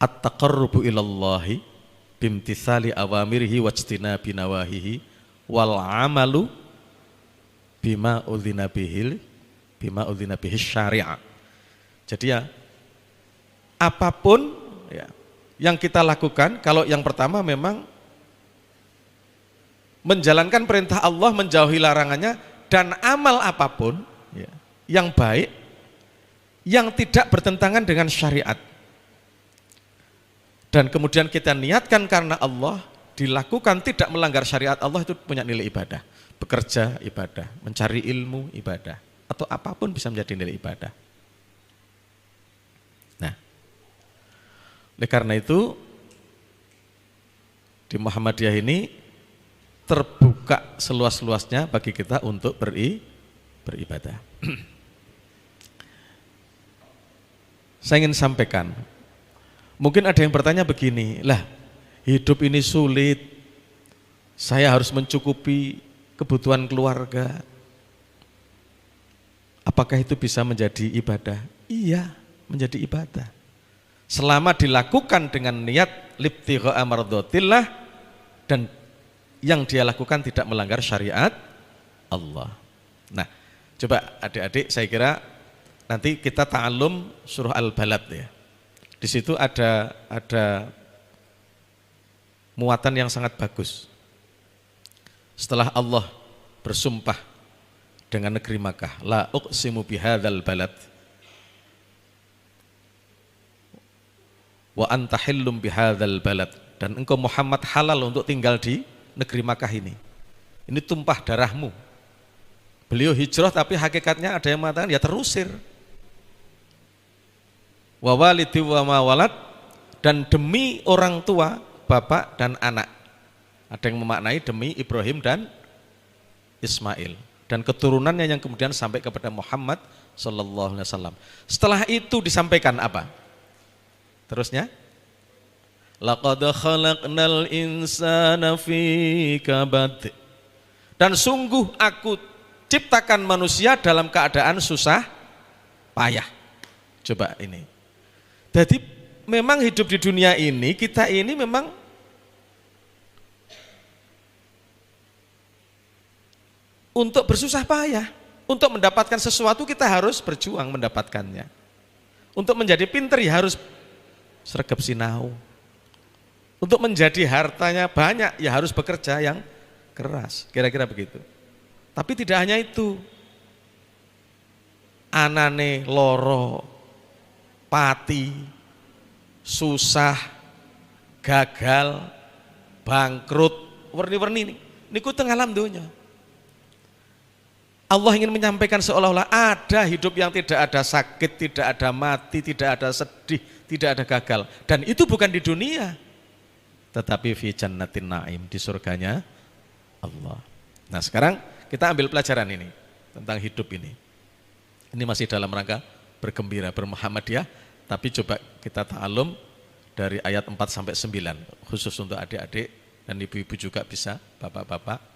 At-taqarrubu ilallahi bimtithali awamirihi wajtinabi nawahihi wal amalu bima udzina bihi syari'ah. Jadi ya apapun ya, yang kita lakukan, kalau yang pertama memang menjalankan perintah Allah, menjauhi larangannya, dan amal apapun ya, yang baik yang tidak bertentangan dengan syariat. Dan kemudian kita niatkan karena Allah, dilakukan tidak melanggar syariat Allah, itu punya nilai ibadah. Bekerja ibadah, mencari ilmu ibadah, atau apapun bisa menjadi nilai ibadah. Nah, oleh karena itu di Muhammadiyah ini terbuka seluas-luasnya bagi kita untuk beribadah. Saya ingin sampaikan, mungkin ada yang bertanya begini, lah hidup ini sulit, saya harus mencukupi kebutuhan keluarga, apakah itu bisa menjadi ibadah? Iya, menjadi ibadah. Selama dilakukan dengan niat libtigha'a mardhatillah dan yang dia lakukan tidak melanggar syariat Allah. Nah, coba adik-adik, saya kira nanti kita ta'allum surah Al-Balad ya. Di situ ada muatan yang sangat bagus. Setelah Allah bersumpah dengan negeri Makkah, la uqsimu bihadzal balad wa anta hillum bihadzal balad, dan engkau Muhammad halal untuk tinggal di negeri Makkah ini. Ini tumpah darahmu. Beliau hijrah tapi hakikatnya ada yang mengatakan ya terusir. Wa walidi wa ma walad, dan demi orang tua, bapak dan anak. Ada yang memaknai demi Ibrahim dan Ismail, dan keturunannya yang kemudian sampai kepada Muhammad sallallahu alaihi wasallam. Setelah itu disampaikan apa? Terusnya, laqad khalaqnal insana fi kabad, dan sungguh aku ciptakan manusia dalam keadaan susah payah. Coba ini. Jadi memang hidup di dunia ini, kita ini memang untuk bersusah payah. Untuk mendapatkan sesuatu kita harus berjuang mendapatkannya. Untuk menjadi pinter ya harus sregep sinau. Untuk menjadi hartanya banyak ya harus bekerja yang keras. Kira-kira begitu. Tapi tidak hanya itu. Anane loro, pati, susah, gagal, bangkrut, werni-werni ini. Niku teng alam donya. Allah ingin menyampaikan seolah-olah ada hidup yang tidak ada sakit, tidak ada mati, tidak ada sedih, tidak ada gagal. Dan itu bukan di dunia, tetapi fi jannatin na'im, di surganya Allah. Nah sekarang kita ambil pelajaran ini tentang hidup ini. Ini masih dalam rangka bergembira, bermuhammadiyah, tapi coba kita ta'alum dari ayat 4-9, khusus untuk adik-adik dan ibu-ibu juga bisa, bapak-bapak.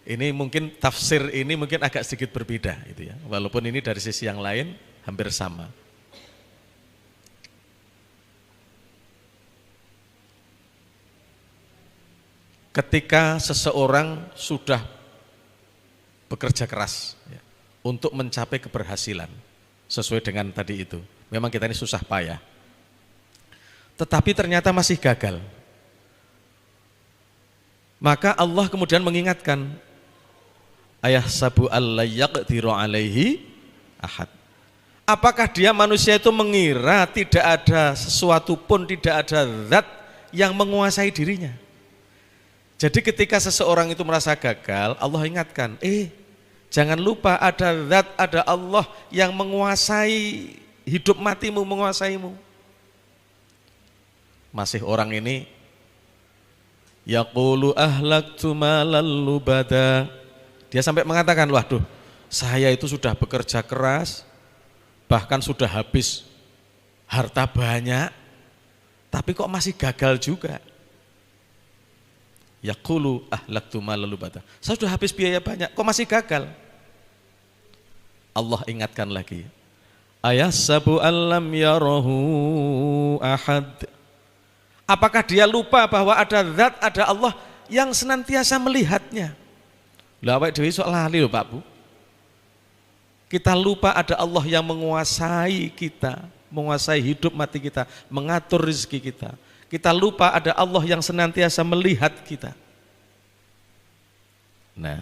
Ini mungkin tafsir ini mungkin agak sedikit berbeda gitu ya. Walaupun ini dari sisi yang lain hampir sama. Ketika seseorang sudah bekerja keras ya, untuk mencapai keberhasilan sesuai dengan tadi itu. Memang kita ini susah payah. Tetapi ternyata masih gagal. Maka Allah kemudian mengingatkan, ayahsabu alla yaqdiru alaihi ahad. Apakah dia manusia itu mengira tidak ada sesuatu pun, tidak ada zat yang menguasai dirinya? Jadi ketika seseorang itu merasa gagal, Allah ingatkan, jangan lupa ada zat, ada Allah yang menguasai hidup matimu, menguasaimu. Masih orang ini yaqulu ahlaktu malal lubada. Dia sampai mengatakan, waduh, saya itu sudah bekerja keras, bahkan sudah habis harta banyak, tapi kok masih gagal juga. Yaqulu ahlaktu malan lubata. Saya sudah habis biaya banyak, kok masih gagal? Allah ingatkan lagi. Ayahsabu allam yarahu ahad. Apakah dia lupa bahwa ada zat, ada Allah yang senantiasa melihatnya? Lah awake dhewe sok lali lho Pak Bu. Kita lupa ada Allah yang menguasai kita, menguasai hidup mati kita, mengatur rezeki kita. Kita lupa ada Allah yang senantiasa melihat kita. Nah,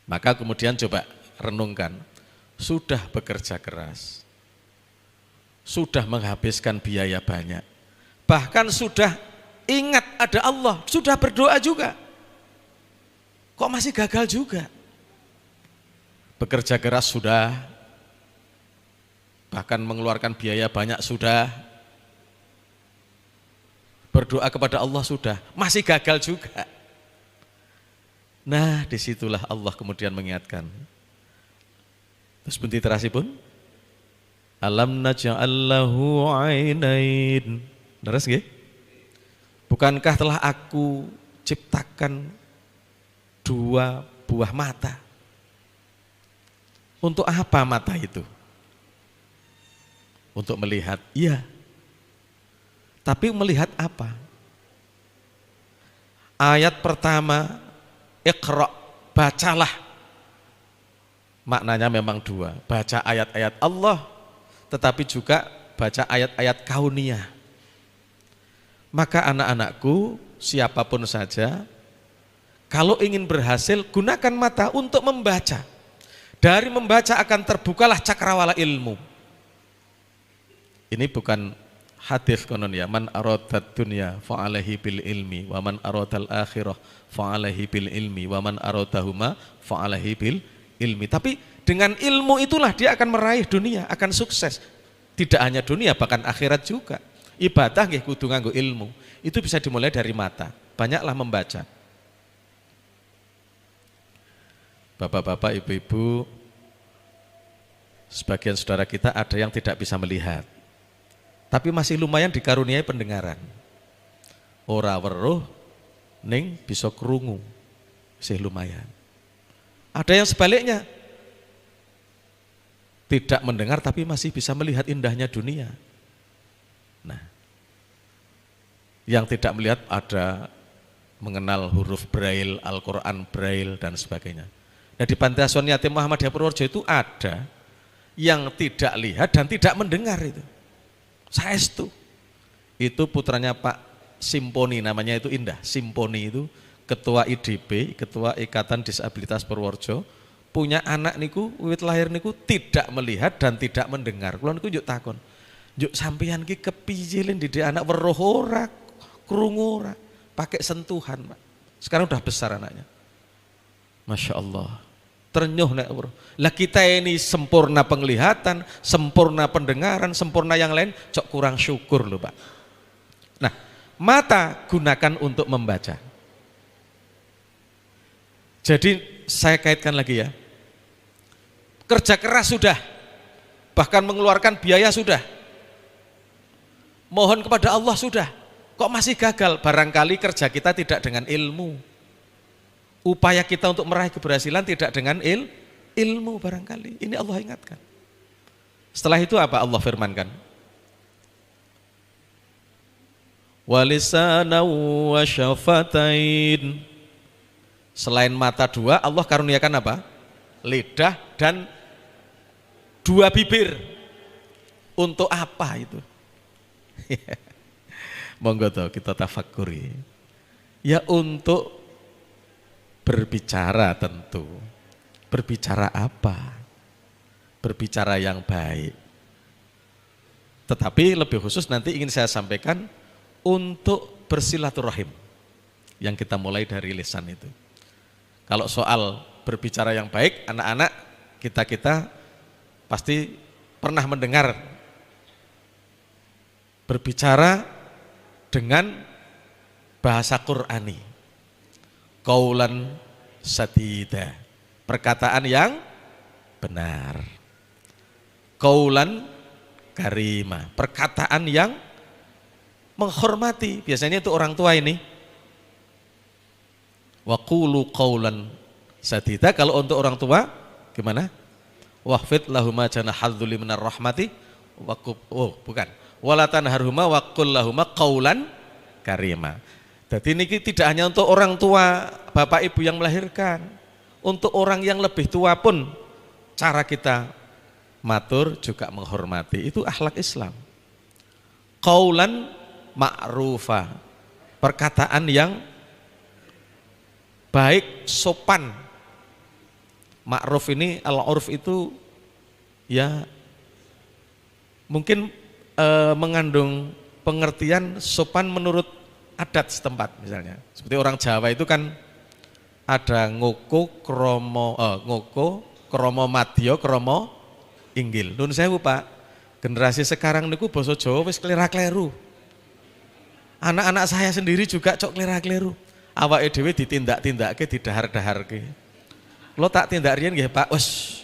maka kemudian coba renungkan, sudah bekerja keras, sudah menghabiskan biaya banyak, bahkan sudah ingat ada Allah, sudah berdoa juga, kok masih gagal juga? Bekerja keras sudah, bahkan mengeluarkan biaya banyak sudah, berdoa kepada Allah sudah, masih gagal juga. Nah, disitulah Allah kemudian mengingatkan. Terus bunti terasipun, alam naj'allahu ainain. Leres nggih? Bukankah telah aku ciptakan dua buah mata? Untuk apa mata itu? Untuk melihat, iya. Tapi melihat apa? Ayat pertama, Iqra, bacalah. Maknanya memang dua, baca ayat-ayat Allah, tetapi juga baca ayat-ayat kauniyah. Maka anak-anakku, siapapun saja, kalau ingin berhasil, gunakan mata untuk membaca. Dari membaca akan terbukalah cakrawala ilmu. Ini bukan hadis konon ya, man aradad dunya fa'alaihi bil ilmi, wa man aradal akhirah fa'alaihi bil ilmi, wa man aradahuma fa'alaihi bil ilmi. Tapi dengan ilmu itulah dia akan meraih dunia, akan sukses. Tidak hanya dunia, bahkan akhirat juga. Ibadah nggih kudu nganggo ilmu. Itu bisa dimulai dari mata. Banyaklah membaca. Bapak-bapak, ibu-ibu, sebagian saudara kita ada yang tidak bisa melihat, tapi masih lumayan dikaruniai pendengaran. Ora weruh ning bisa krungu, masih lumayan. Ada yang sebaliknya, tidak mendengar tapi masih bisa melihat indahnya dunia. Nah, yang tidak melihat ada mengenal huruf Braille, Al-Quran Braille dan sebagainya. Nah, di Panti Asuhan Yatim Muhammadiyah Purworejo itu ada yang tidak lihat dan tidak mendengar itu. Saestu. Itu putranya Pak Simponi, namanya itu indah. Simponi itu ketua IDP, ketua Ikatan Disabilitas Purworejo, punya anak niku wiwit lahir niku tidak melihat dan tidak mendengar. Kula niku njuk takon. Njuk sampeyan ki kepiye didik anak weruh ora, krungu ora, pakai sentuhan, Pak. Sekarang udah besar anaknya. Masya Allah. Ternyuh nek weruh. Lah kita ini sempurna penglihatan, sempurna pendengaran, sempurna yang lain, cok kurang syukur loh Pak. Nah, mata gunakan untuk membaca. Jadi saya kaitkan lagi ya. Kerja keras sudah, bahkan mengeluarkan biaya sudah. Mohon kepada Allah sudah, kok masih gagal? Barangkali kerja kita tidak dengan ilmu. Upaya kita untuk meraih keberhasilan tidak dengan ilmu barangkali. Ini Allah ingatkan. Setelah itu apa Allah firmankan? Walisana wa syafatain. Selain mata dua, Allah karuniakan apa? Lidah dan dua bibir. Untuk apa itu? Monggo toh kita tafakuri. Ya untuk berbicara tentu. Berbicara apa? Berbicara yang baik. Tetapi lebih khusus nanti ingin saya sampaikan untuk bersilaturahim yang kita mulai dari lisan itu. Kalau soal berbicara yang baik, anak-anak kita pasti pernah mendengar berbicara dengan bahasa Qur'ani, qaulan sadida, perkataan yang benar. Qaulan karima, perkataan yang menghormati. Biasanya itu orang tua ini. Wa qulu qaulan sadida. Kalau untuk orang tua gimana? Wahfid lahuma janahadzuli minar rahmati bukan. Wala tanharhuma wa qul lahuma qaulan karima. Jadi ini tidak hanya untuk orang tua, bapak ibu yang melahirkan, untuk orang yang lebih tua pun cara kita matur juga menghormati. Itu akhlak Islam. Qaulan ma'rufa, perkataan yang baik, sopan. Ma'ruf ini, al-urf itu ya mungkin mengandung pengertian sopan menurut adat setempat misalnya. Seperti orang Jawa itu kan ada ngoko, kromo madya, kromo inggil. Nun sewu Pak, generasi sekarang niku basa Jawa wis klera-kleru. Anak-anak saya sendiri juga cok klera-kleru. Awake dhewe ditindak-tindakke, didahar-daharke. Lo tak tindak riyen nggih Pak, wes.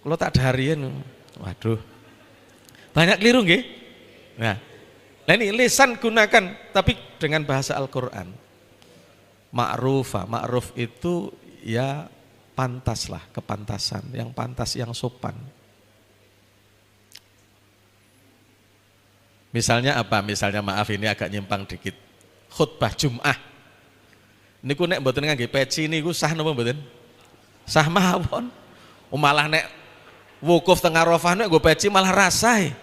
Lo tak dahar riyen. Waduh. Banyak keliru nggih. Nah, ini lisan gunakan tapi dengan bahasa Al-Qur'an. Ma'rufa, ma'ruf itu ya pantas lah, kepantasan, yang pantas, yang sopan. Misalnya apa? Misalnya maaf ini agak nyimpang dikit. Khutbah Jum'ah. Niku nek mboten ngangge peci niku sah napa mboten? Sah mawon. Malah nek wukuf teng Arafah nek nggo peci malah rasae.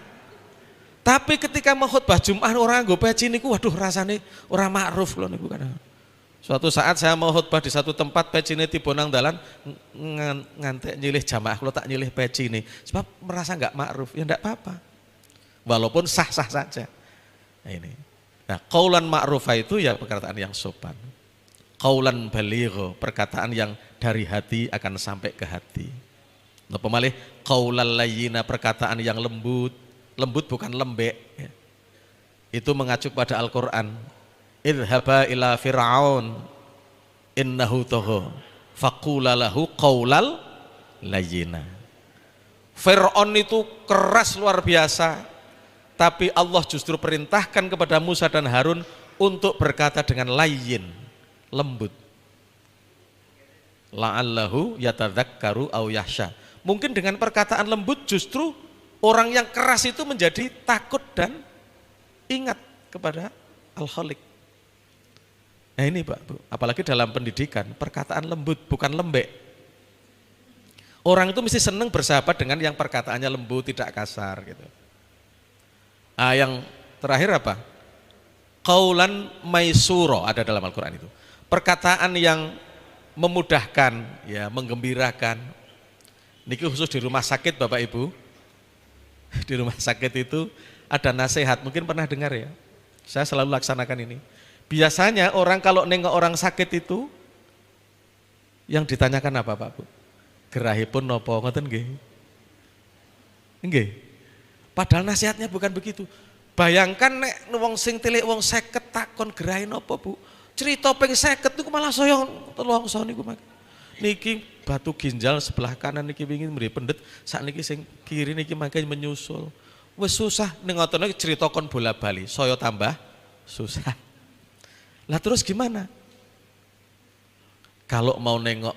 Tapi ketika mau khutbah Jumat orang nggo peci niku waduh rasane ora ma'ruf lho niku kan. Suatu saat saya mau khutbah di satu tempat pecine tiba nang dalan ngantek nyilih jamaah kula tak nyilih peci ini sebab merasa enggak ma'ruf. Ya enggak apa-apa. Walaupun sah-sah saja. Nah ini. Nah, qaulan ma'rufa itu ya perkataan yang sopan. Qaulan baligho, perkataan yang dari hati akan sampai ke hati. Napa malih qaulal layyina, perkataan yang lembut. Lembut bukan lembek ya. Itu mengacu pada Al-Qur'an. Idhaba ila fir'aun innahu tagha faqula lahu qaulal layyina. Fir'aun itu keras luar biasa, tapi Allah justru perintahkan kepada Musa dan Harun untuk berkata dengan layyin, lembut. La'allahu yatadzakkaru aw yahsha. Mungkin dengan perkataan lembut justru orang yang keras itu menjadi takut dan ingat kepada Al-Khaliq. Nah ini Pak, Bu, apalagi dalam pendidikan, perkataan lembut bukan lembek. Orang itu mesti senang bersahabat dengan yang perkataannya lembut, tidak kasar gitu. Ah, yang terakhir apa? Qaulan maisuro ada dalam Al-Qur'an itu. Perkataan yang memudahkan, ya, menggembirakan. Niki khusus di rumah sakit Bapak Ibu. Di rumah sakit itu ada nasihat, mungkin pernah dengar ya. Saya selalu laksanakan ini. Biasanya orang kalau nengok orang sakit itu yang ditanyakan apa Pak Bu? Gerahipun nopo ngoten nggih? Nggih. Padahal nasihatnya bukan begitu. Bayangkan nek wong sing tilik wong 50 takon gerahe napa Bu? Cerita ping 50 niku malah saya telongso niku Mas. Niki batu ginjal sebelah kanan niki pengin mbri pendet, sakniki sing kiri niki mangke menyusul. Wis susah ning ngoten cerita kon bola-bali, saya tambah susah. Lah terus gimana? Kalau mau nengok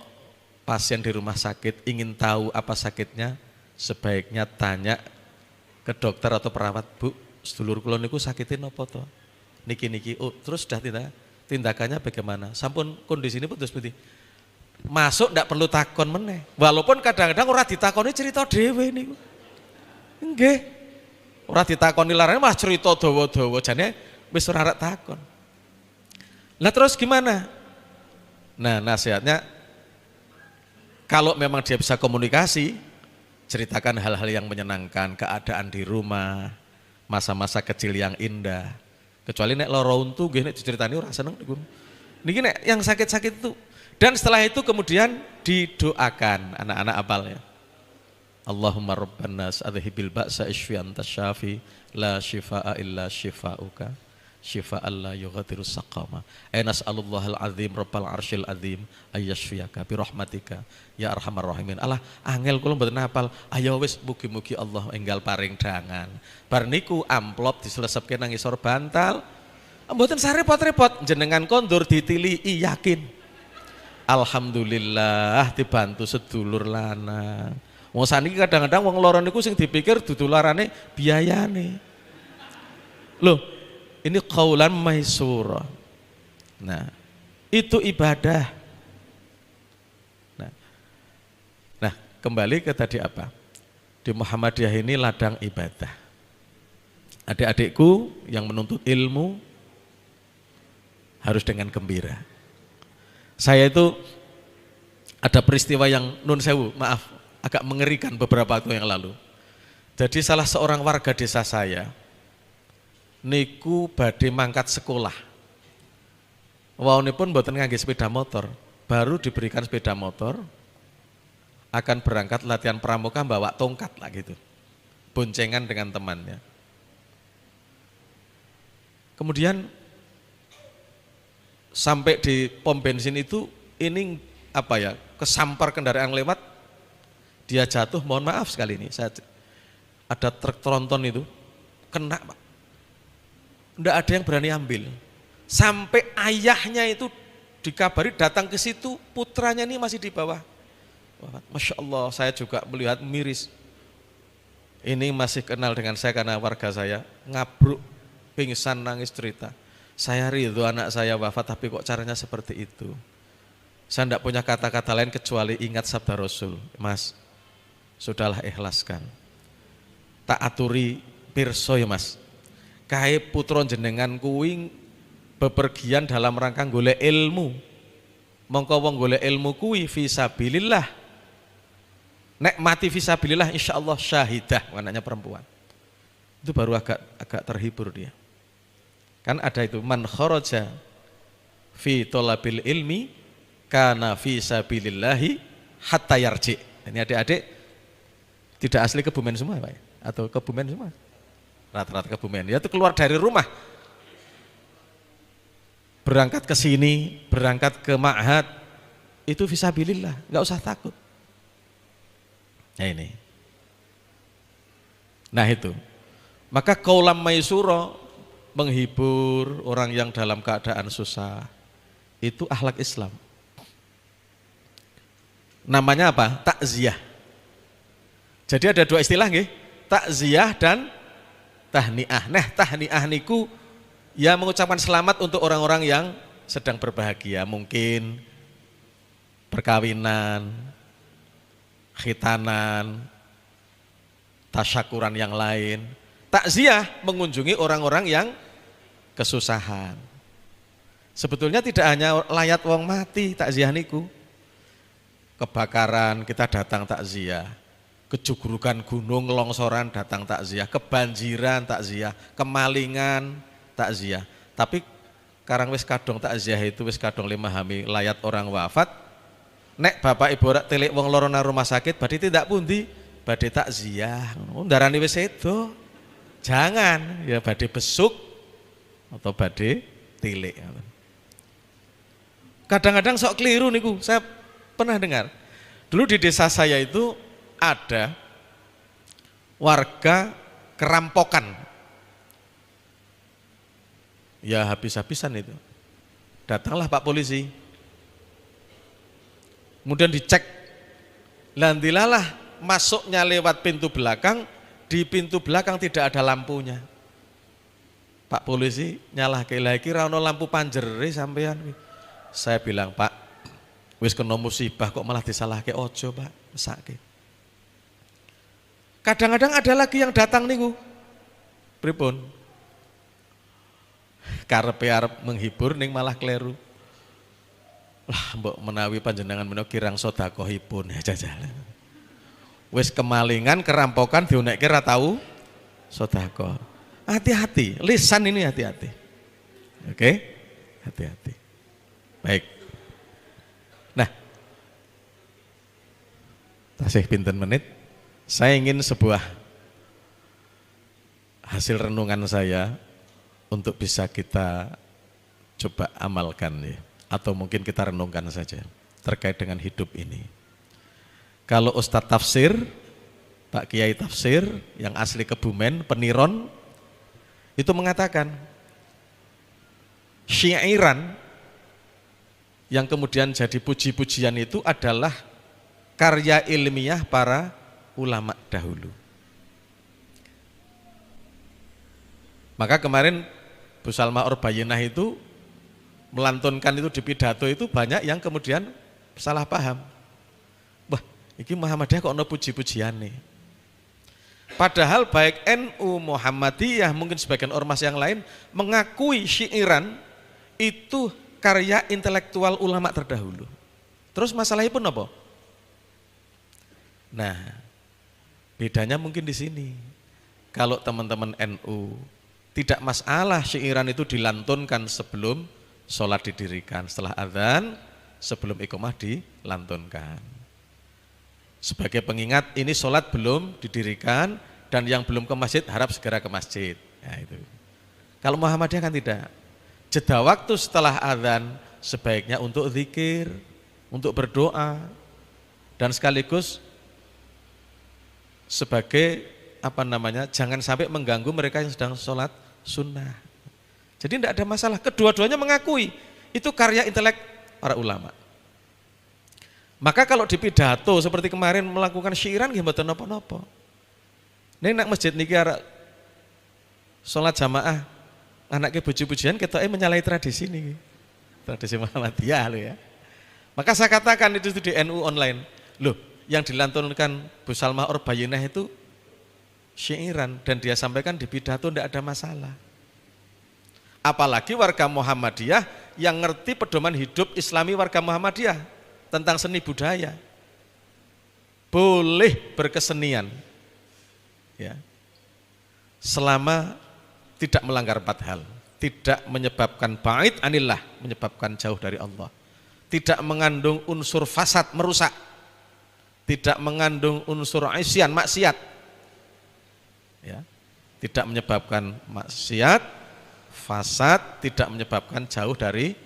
pasien di rumah sakit, ingin tahu apa sakitnya, sebaiknya tanya ke dokter atau perawat, Bu, sedulur kula niku sakitin apa to? Niki, oh terus sudah tindakannya bagaimana? Sampun kondisi ini terus seperti masuk ndak perlu takon meneh. Walaupun kadang-kadang ora ditakoni cerita dhewe niku. Nggih. Ora ditakoni larane malah cerita dawa-dawa jane wis ora arek takon. Lah terus gimana? Nah, nasihatnya kalau memang dia bisa komunikasi, ceritakan hal-hal yang menyenangkan, keadaan di rumah, masa-masa kecil yang indah. Kecuali nek lara untu nggih nek diceritani ora seneng niku. Niki nek yang sakit-sakit itu. Dan setelah itu kemudian didoakan anak-anak apal ya. Allahumma rabban nas adhibil ba'sa ishfi anta syafi la shifaa illa shifauka. syifaan la yughadiru saqama. Nas'alullahal azim rabbal arsyil azim ayyashfiyaka bi rahmatika ya arhamar rahimin. Alah angel kula mboten hafal. Ayo wis mugi-mugi Allah enggal paring dangan. Bar niku amplop diselesepke nang ngisor bantal. Mboten sarepot-repot, jenengan kondur ditilii yakin. Alhamdulillah dibantu sedulur lanang. Wong saniki kadang-kadang wong loro niku sing dipikir dudu larane biayane. Loh, ini qaulan maisura. Nah, itu ibadah. Nah, kembali ke tadi apa? Di Muhammadiyah ini ladang ibadah. Adik-adikku yang menuntut ilmu harus dengan gembira. Saya itu ada peristiwa yang nun sewu, maaf, agak mengerikan beberapa waktu yang lalu. Jadi salah seorang warga desa saya niku badhe mangkat sekolah. Waunipun mboten ngangge sepeda motor, baru diberikan sepeda motor, akan berangkat latihan pramuka bawa tongkat lah gitu. Boncengan dengan temannya. Kemudian sampai di pom bensin itu ini apa ya, kesampar kendaraan lewat, dia jatuh, mohon maaf sekali ini, ada truk tronton itu kena Pak, enggak ada yang berani ambil, sampai ayahnya itu dikabari datang ke situ, putranya ini masih di bawah. Masya Allah, saya juga melihat miris. Ini masih kenal dengan saya karena warga saya, ngabruk, pingsan, nangis, cerita. Saya ridho anak saya wafat, tapi kok caranya seperti itu. Saya tidak punya kata-kata lain kecuali ingat sabda Rasul, Mas, sudahlah ikhlaskan. Tak aturi pirso ya Mas. Kae putra jenengan kuwi bepergian dalam rangka golek ilmu. Mongko wong golek ilmu kuwi fisabilillah. Nek mati fisabilillah insyaallah syahidah, anaknya perempuan. Itu baru agak terhibur dia. Kan ada itu, man kharaja fi thalabil ilmi kana fi sabilillahi hatta yarji. Ini adik-adik tidak asli Kebumen semua Pak, atau Kebumen semua? Rata-rata Kebumen. Ya itu keluar dari rumah, berangkat ke sini, berangkat ke ma'had, itu fisabilillah, nggak usah takut. Nah ini. Nah itu. Maka qaulam maisura, menghibur orang yang dalam keadaan susah, itu akhlak Islam. Namanya apa? Takziah. Jadi ada dua istilah nggih, takziah dan tahniah. Nah, tahniah niku ya mengucapkan selamat untuk orang-orang yang sedang berbahagia, mungkin perkawinan, khitanan, tasyakuran yang lain. Takziah mengunjungi orang-orang yang kesusahan. Sebetulnya tidak hanya layat wong mati takziah niku. Kebakaran kita datang takziah, kejugrukan gunung, longsoran datang takziah, kebanjiran takziah, kemalingan takziah. Tapi karang wis kadung takziah itu wis kadung memahami layat orang wafat. Nek bapak ibu rak telik wong loro nang rumah sakit badhe tindak pundi? Badhe takziah. Ndarani wis sedo. Jangan ya badhe besuk atau badhe tilik. Kadang-kadang sok keliru niku. Saya pernah dengar. Dulu di desa saya itu ada warga kerampokan. Ya habis-habisan itu. Datanglah Pak polisi. Kemudian dicek. Landilalah masuknya lewat pintu belakang. Di pintu belakang tidak ada lampunya. Pak polisi nyalah lagi ra ono lampu panjere sampean. Saya bilang, Pak, wis kena musibah kok malah disalahke, ojo Pak, mesake. Kadang-kadang ada lagi yang datang niku. Pripun? Karepe arep menghibur ning malah kleru. Lah mbok menawi panjenengan menawa kirang sedekahipun ya jajal. Wis kemalingan, kerampokan dionekke ra tau sedekah. Hati-hati, lisan ini hati-hati. Oke? Hati-hati. Baik. Nah, tasih pinten menit? Saya ingin sebuah hasil renungan saya untuk bisa kita coba amalkan ya, atau mungkin kita renungkan saja terkait dengan hidup ini. Kalau Ustadz tafsir, Pak Kiai tafsir yang asli Kebumen, Peniron, itu mengatakan syairan yang kemudian jadi puji-pujian itu adalah karya ilmiah para ulama dahulu. Maka kemarin Bu Salma Orbayinah itu melantunkan itu di pidato itu banyak yang kemudian salah paham. Wah, ini Muhammadiyah kok ada puji-pujian nih. Padahal baik NU, Muhammadiyah, mungkin sebagian ormas yang lain mengakui syairan itu karya intelektual ulama terdahulu. Terus masalahnya pun apa? Nah, bedanya mungkin di sini. Kalau teman-teman NU tidak masalah syairan itu dilantunkan sebelum sholat didirikan, setelah adzan, sebelum iqamah dilantunkan. Sebagai pengingat ini sholat belum didirikan dan yang belum ke masjid harap segera ke masjid. Nah, itu. Kalau Muhammadiyah kan tidak. Jeda waktu setelah adzan sebaiknya untuk zikir, untuk berdoa, dan sekaligus sebagai jangan sampai mengganggu mereka yang sedang sholat sunnah. Jadi tidak ada masalah, kedua-duanya mengakui itu karya intelek para ulama. Maka kalau di pidato seperti kemarin melakukan syairan nggih mboten napa-napa. Ning nak masjid niki arek salat jamaah anake puji-pujian ketoke menyalahi tradisi niki. Tradisi Muhammadiyah lho ya. Maka saya katakan itu di NU online. Loh, yang dilantunkan Bu Salma Orbayinah itu syairan dan dia sampaikan di pidato tidak ada masalah. Apalagi warga Muhammadiyah yang ngerti pedoman hidup Islami warga Muhammadiyah tentang seni budaya. Boleh berkesenian ya, selama tidak melanggar 4 hal, tidak menyebabkan ba'id anillah, menyebabkan jauh dari Allah, tidak mengandung unsur fasad, merusak, tidak mengandung unsur isyan, maksiat ya, tidak menyebabkan maksiat, fasad, tidak menyebabkan jauh dari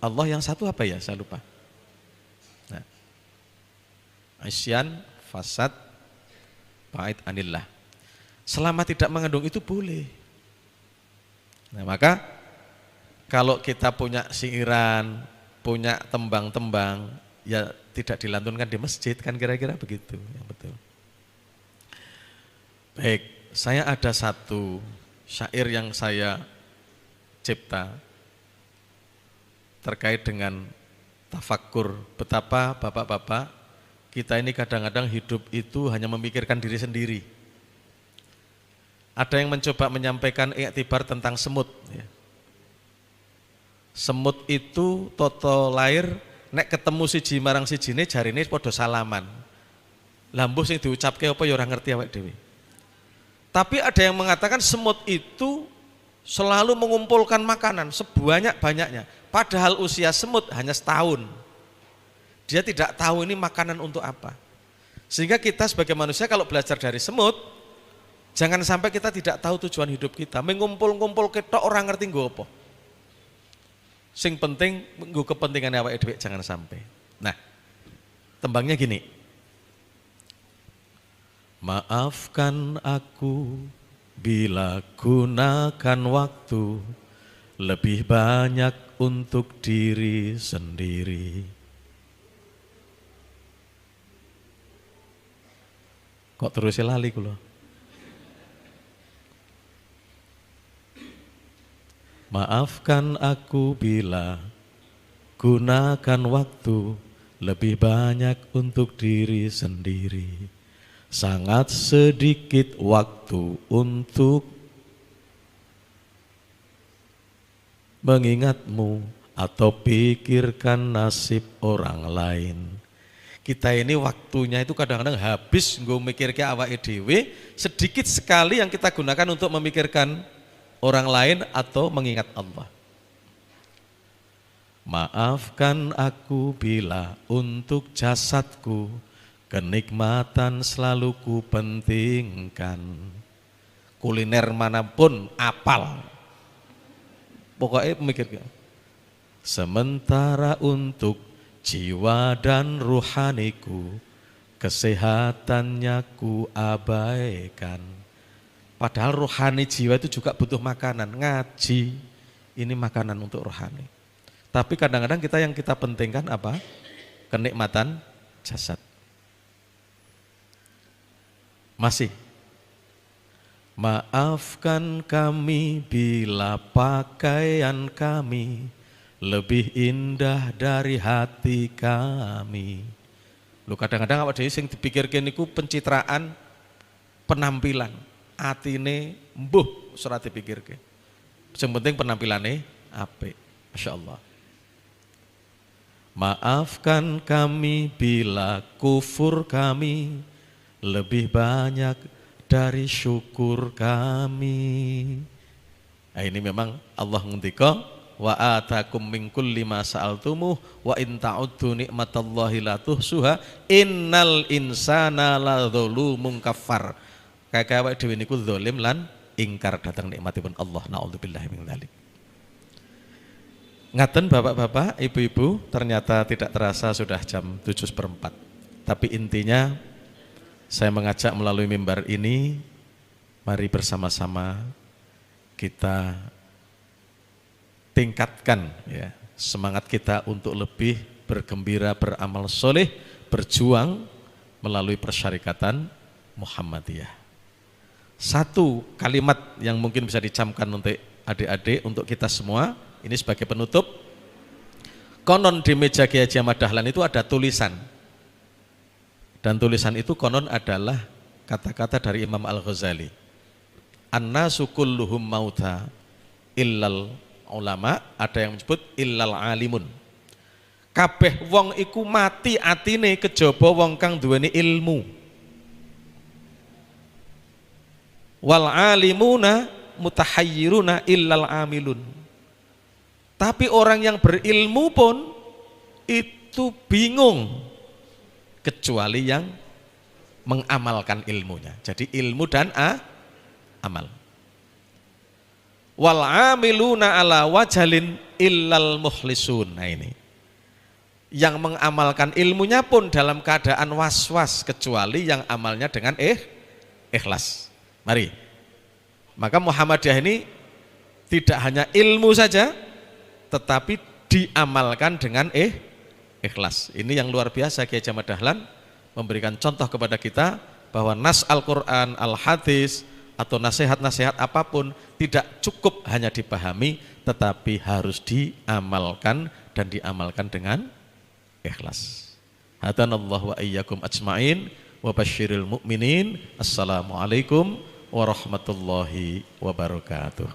Allah. Yang satu apa ya, saya lupa. Nah, isyan, fasad, ba'id anillah, selama tidak mengandung itu boleh. Nah, maka kalau kita punya syairan, punya tembang-tembang, ya tidak dilantunkan di masjid, kan kira-kira begitu yang betul. Baik, saya ada satu syair yang saya cipta terkait dengan tafakkur, betapa bapak-bapak kita ini kadang-kadang hidup itu hanya memikirkan diri sendiri. Ada yang mencoba menyampaikan iktibar tentang semut ya. Semut itu toto lahir nek ketemu siji marang sijine jarine padha salaman. Lah mbuh sing diucapke apa ya ora ngerti awake dhewe. Tapi ada yang mengatakan semut itu selalu mengumpulkan makanan sebanyak-banyaknya. Padahal usia semut hanya setahun. Dia tidak tahu ini makanan untuk apa. Sehingga kita sebagai manusia kalau belajar dari semut, jangan sampai kita tidak tahu tujuan hidup kita. Mengumpul-ngumpul ketok orang ngerti nggo apa. Sing penting nggo kepentingan awake dhewe jangan sampai. Nah, tembangnya gini. Maafkan aku bila gunakan waktu lebih banyak untuk diri sendiri. Kok terus lali kula? Maafkan aku bila gunakan waktu lebih banyak untuk diri sendiri. Sangat sedikit waktu untuk mengingatmu atau pikirkan nasib orang lain. Kita ini waktunya itu kadang-kadang habis nggo mikirke awake dhewe, sedikit sekali yang kita gunakan untuk memikirkan orang lain atau mengingat Allah. Maafkan aku bila untuk jasadku kenikmatan selalu ku pentingkan. Kuliner manapun apal. pokoknya mikir. Sementara untuk jiwa dan ruhaniku, kesehatannya ku abaikan. Padahal rohani jiwa itu juga butuh makanan. Ngaji, ini makanan untuk rohani. Tapi kadang-kadang yang kita pentingkan apa? Kenikmatan jasad. Masih. Maafkan kami bila pakaian kami lebih indah dari hati kami. Lu kadang-kadang awak dhewe sing dipikirke niku pencitraan, penampilan. Atine mbuh ora dipikirke. Sing penting penampilane apik. Masyaallah. Maafkan kami bila kufur kami lebih banyak dari syukur kami. Nah, ini memang Allah ngendika wa atakum min kulli ma sa'altumuh wa in ta'uddu nikmatallahi la tuhsuha innal insana ladzalumun kafar. Kakek awake dhewe niku zalim lan ingkar datang nikmatipun Allah. Naudzubillahi min dzalik. Ngaten bapak-bapak, ibu-ibu, ternyata tidak terasa sudah jam 7:04. Tapi intinya saya mengajak melalui mimbar ini, mari bersama-sama kita tingkatkan ya, semangat kita untuk lebih bergembira, beramal soleh, berjuang melalui persyarikatan Muhammadiyah. Satu kalimat yang mungkin bisa dicamkan untuk adik-adik, untuk kita semua, ini sebagai penutup. Konon di meja Kiai Haji Ahmad Dahlan itu ada tulisan. Dan tulisan itu konon adalah kata-kata dari Imam Al-Ghazali. An-nasu kulluhum mauta illal ulama, ada yang menyebut illal alimun. Kabeh wong iku mati atine kejaba wong kang duweni ilmu. Wal alimuna mutahayyiruna illal amilun. Tapi orang yang berilmu pun itu bingung kecuali yang mengamalkan ilmunya. Jadi ilmu dan amal. Wal amiluna ala wajalin illal mukhlisun. Nah ini. Yang mengamalkan ilmunya pun dalam keadaan was-was kecuali yang amalnya dengan ikhlas. Mari. Maka Muhammadiyah ini tidak hanya ilmu saja tetapi diamalkan dengan ikhlas. Ini yang luar biasa. Kiai Haji Ahmad Dahlan memberikan contoh kepada kita bahwa nas Al-Quran, Al-Hadis atau nasihat-nasihat apapun tidak cukup hanya dipahami tetapi harus diamalkan dan diamalkan dengan ikhlas. Hadanallahu wa iyyakum ajma'in wa basyiril mu'minin. Assalamualaikum warahmatullahi wabarakatuh.